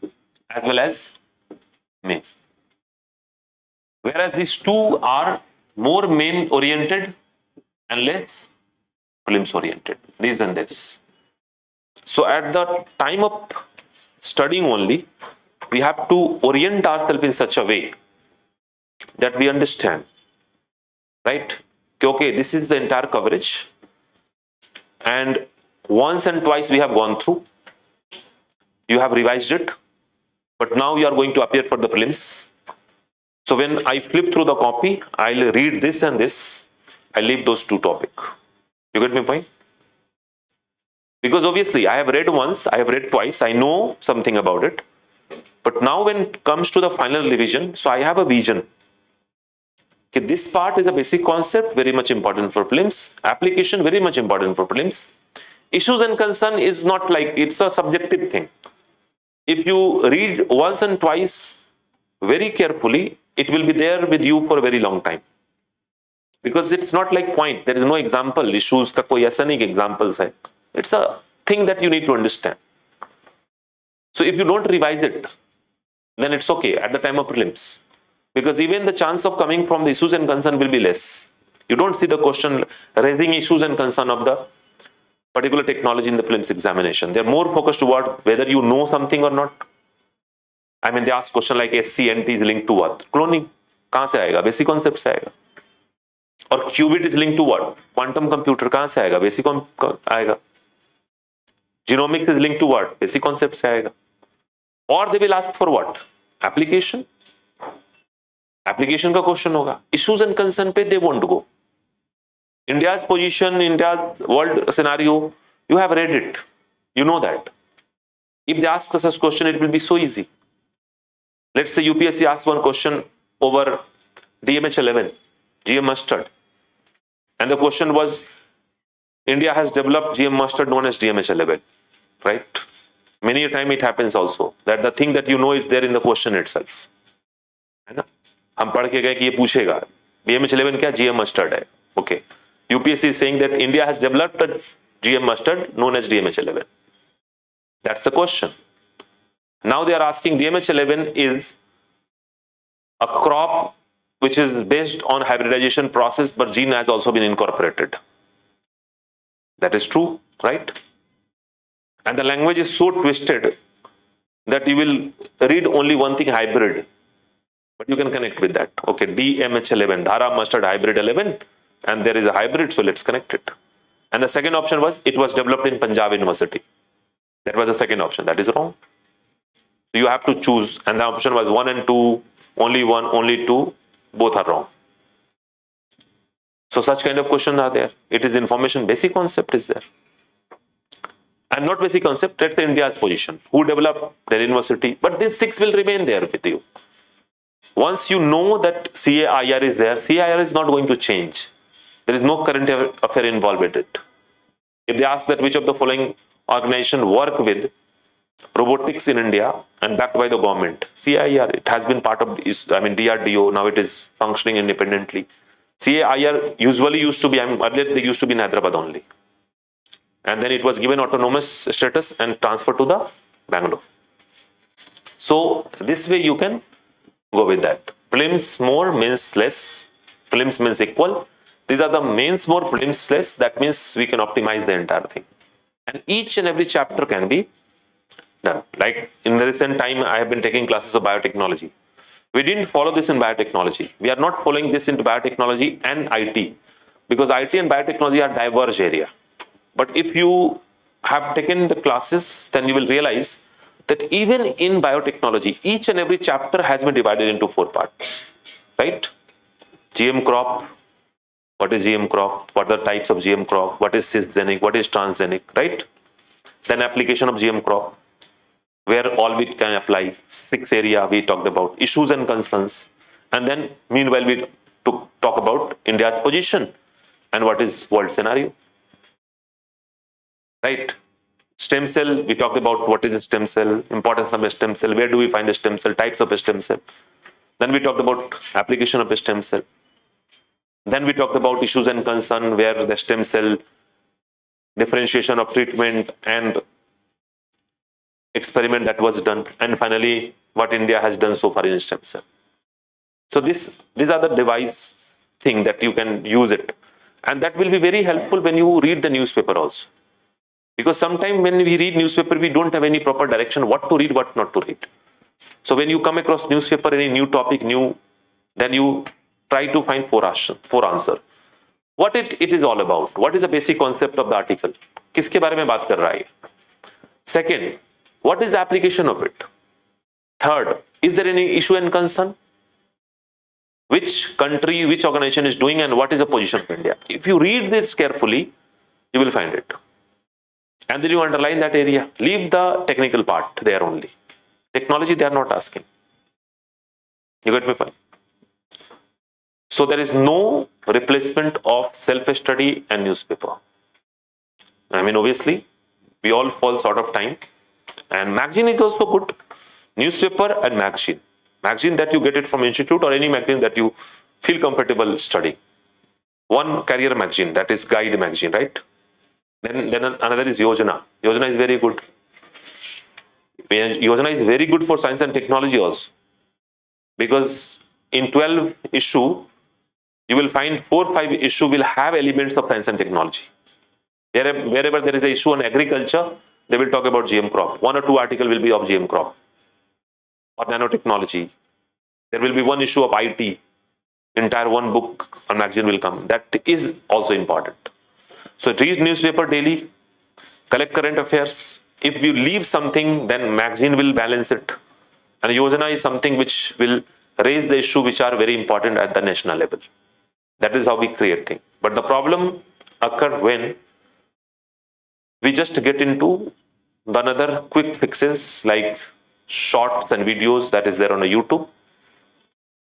as well as main. Whereas these two are more main oriented and less prelims oriented. This and this. So at the time of studying only, we have to orient ourselves in such a way that we understand, right? Okay, this is the entire coverage, and once and twice we have gone through. You have revised it, but now you are going to appear for the prelims. So when I flip through the copy, I'll read this and this. I leave those 2 topics. You get my point? Because obviously I have read once, I have read twice, I know something about it. But now when it comes to the final revision, so I have a vision. Okay, this part is a basic concept, very much important for prelims. Application, very much important for prelims. Issues and concern is not like, it's a subjective thing. If you read once and twice very carefully, it will be there with you for a very long time. Because it's not like point, there is no example. Issues ka koi aisa nahi ki examples hai. It's a thing that you need to understand. So if you don't revise it, then it's okay at the time of prelims. Because even the chance of coming from the issues and concern will be less. You don't see the question raising issues and concern of the particular technology in the prelims examination. They're more focused toward whether you know something or not. They ask question like SCNT is linked to what? Cloning. कहाँ से आएगा? Basic concept से आएगा. और qubit is linked to what? Quantum computer. कहाँ से आएगा? Basic आएगा. Genomics is linked to what? Basic concept से आएगा. Or they will ask for what? Application. Application का question होगा. Issues and concern पे they won't go. India's position, India's world scenario, you have read it. You know that. If they ask us a question, it will be so easy. Let's say UPSC asks one question over DMH11, GM mustard. And the question was, India has developed GM mustard known as DMH11, right? Many a time it happens also that the thing that you know is there in the question itself. है ना? हम पढ़ के गए कि ये पूछेगा DMH11 क्या GM mustard है. Okay. UPSC is saying that India has developed a GM mustard known as DMH11. That's the question. Now they are asking DMH11 is a crop which is based on hybridization process, but gene has also been incorporated. That is true, right? And the language is so twisted that you will read only one thing, hybrid, but you can connect with that. Okay, DMH11, Dhara mustard hybrid 11, and there is a hybrid, so let's connect it. And the second option was it was developed in Punjab University. That was the second option. That is wrong. So you have to choose, and the option was 1 and 2, only 1, only 2, both are wrong. So such kind of questions are there. It is information, basic concept is there. And not basic concept, let's say India's position. Who developed their university? But these 6 will remain there with you. Once you know that CAIR is there, CAIR is not going to change. There is no current affair involved with it. If they ask that which of the following organization work with robotics in India and backed by the government, CAIR, it has been part of, DRDO, now it is functioning independently. CAIR usually used to be, earlier they used to be in Hyderabad only. And then it was given autonomous status and transferred to the Bangalore. So this way you can go with that. Prelims more means less, prelims means equal. These are the mains more, prelims less. That means we can optimize the entire thing. And each and every chapter can be done. Like in the recent time, I have been taking classes of biotechnology. We didn't follow this in biotechnology. We are not following this into biotechnology and IT, because IT and biotechnology are diverse area. But if you have taken the classes, then you will realize that even in biotechnology, each and every chapter has been divided into 4 parts, right? GM crop, what is GM crop? What are the types of GM crop? What is cisgenic? What is transgenic, right? Then application of GM crop, where all we can apply, 6 area we talked about, issues and concerns. And then meanwhile, we talk about India's position and what is world scenario. Right? Stem cell, we talked about what is a stem cell, importance of a stem cell, where do we find a stem cell, types of a stem cell. Then we talked about application of a stem cell. Then we talked about issues and concern, where the stem cell, differentiation of treatment and experiment that was done. And finally, what India has done so far in stem cell. So these are the device thing that you can use it. And that will be very helpful when you read the newspaper also. Because sometimes when we read newspaper, we don't have any proper direction, what to read, what not to read. So when you come across newspaper, any new topic, then you try to find 4 answer. What it is all about? What is the basic concept of the article? किसके बारे में बात कर रहा है? Second, what is the application of it? Third, is there any issue and concern? Which country, which organization is doing, and what is the position of India? If you read this carefully, you will find it. And then you underline that area. Leave the technical part there only. Technology, they are not asking. You get my point? So there is no replacement of self-study and newspaper. Obviously, we all fall short of time. And magazine is also good. Newspaper and magazine. Magazine that you get it from institute or any magazine that you feel comfortable studying. One career magazine, that is guide magazine, right? Then another is Yojana. Yojana is very good. Yojana is very good for science and technology also. Because in 12 issue, you will find 4-5 issue will have elements of science and technology. Wherever there is an issue on agriculture, they will talk about GM crop. 1 or 2 article will be of GM crop or nanotechnology. There will be 1 issue of IT. Entire 1 book or magazine will come. That is also important. So read newspaper daily, collect current affairs. If you leave something, then magazine will balance it. And Yojana is something which will raise the issue which are very important at the national level. That is how we create things. But the problem occurs when we just get into another quick fixes like shorts and videos that is there on a YouTube.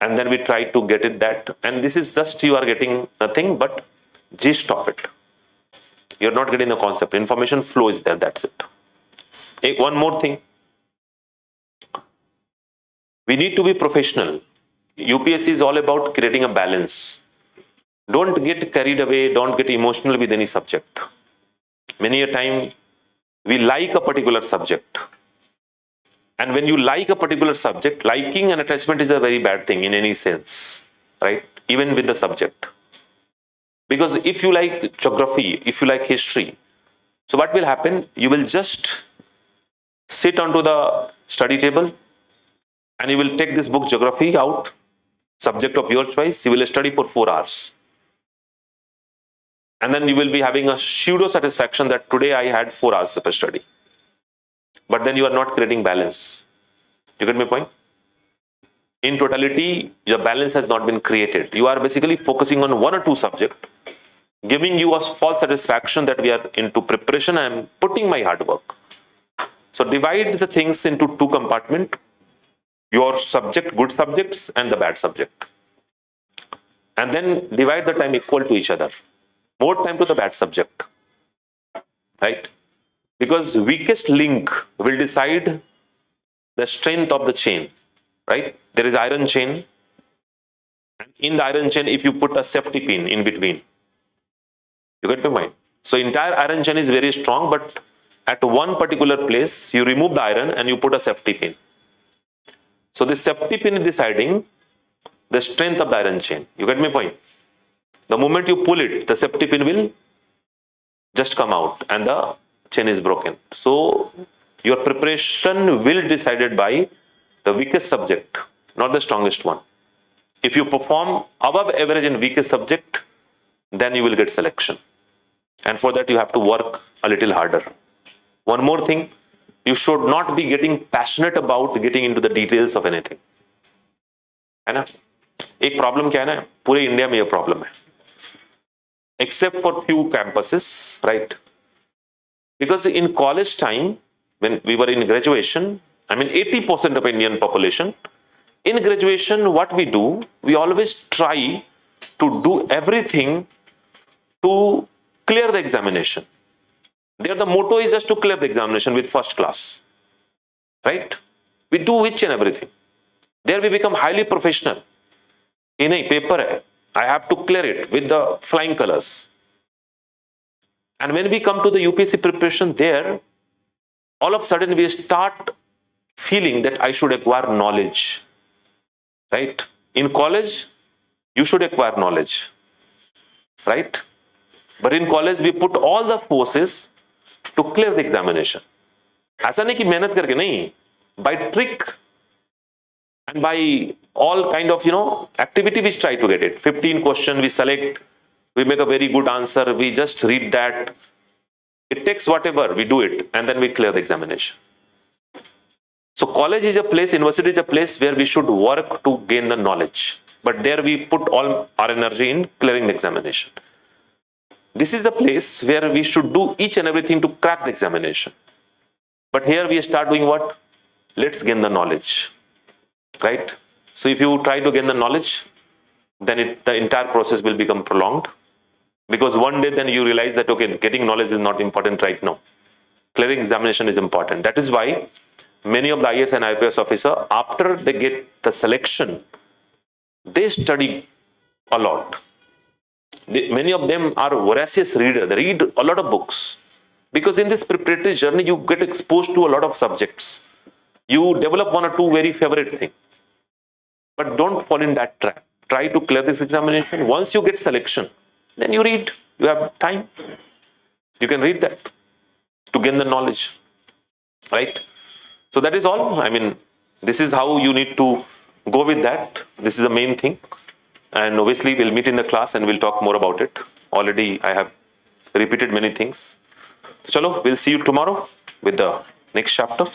And then we try to get it that. And this is just you are getting nothing but gist of it. You're not getting the concept. Information flow is there, that's it. One more thing. We need to be professional. UPSC is all about creating a balance. Don't get carried away, don't get emotional with any subject. Many a time, we like a particular subject. And when you like a particular subject, liking and attachment is a very bad thing in any sense, right? Even with the subject. Because if you like geography, if you like history, so what will happen? You will just sit onto the study table and you will take this book geography out, subject of your choice, you will study for 4 hours. And then you will be having a pseudo satisfaction that today I had 4 hours of study. But then you are not creating balance. You get my point? In totality, your balance has not been created. You are basically focusing on 1 or 2 subjects, giving you a false satisfaction that we are into preparation and putting my hard work. So divide the things into 2 compartments, your subject, good subjects, and the bad subject. And then divide the time equal to each other. More time to the bad subject, right? Because weakest link will decide the strength of the chain, right? There is iron chain, and in the iron chain, if you put a safety pin in between, you get my mind? So entire iron chain is very strong, but at one particular place, you remove the iron and you put a safety pin. So the safety pin is deciding the strength of the iron chain. You get my point? The moment you pull it, the safety pin will just come out and the chain is broken. So your preparation will be decided by the weakest subject, not the strongest one. If you perform above average in weakest subject, then you will get selection. And for that, you have to work a little harder. One more thing, you should not be getting passionate about getting into the details of anything. है ना? एक problem क्या है ना, पूरे India में ये problem है, except for few campuses, right? Because in college time, when we were in graduation, I mean 80% of Indian population, in graduation, what we do, we always try to do everything to clear the examination. There the motto is just to clear the examination with first class, right? We do each and everything. There we become highly professional. In a paper, I have to clear it with the flying colors. And when we come to the UPSC preparation there, all of a sudden we start feeling that I should acquire knowledge, right? In college, you should acquire knowledge, right? But in college, we put all the forces to clear the examination. ऐसा नहीं कि मेहनत करके नहीं, by trick and by all kind of, activity we try to get it. 15 questions we select, we make a very good answer, we just read that. It takes whatever, we do it, and then we clear the examination. So college is a place, university is a place where we should work to gain the knowledge. But there we put all our energy in clearing the examination. This is a place where we should do each and everything to crack the examination. But here we start doing what? Let's gain the knowledge, right? So if you try to gain the knowledge, then the entire process will become prolonged. Because one day then you realize that, okay, getting knowledge is not important right now. Clearing examination is important. That is why many of the IAS and IPS officer, after they get the selection, they study a lot. Many of them are voracious readers. They read a lot of books. Because in this preparatory journey, you get exposed to a lot of subjects. You develop 1 or 2 very favorite things. But don't fall in that trap. Try to clear this examination. Once you get selection, then you read. You have time. You can read that to gain the knowledge, right? So that is all. I mean, this is how you need to go with that. This is the main thing. And obviously, we'll meet in the class and we'll talk more about it. Already, I have repeated many things. So, chalo, we'll see you tomorrow with the next chapter.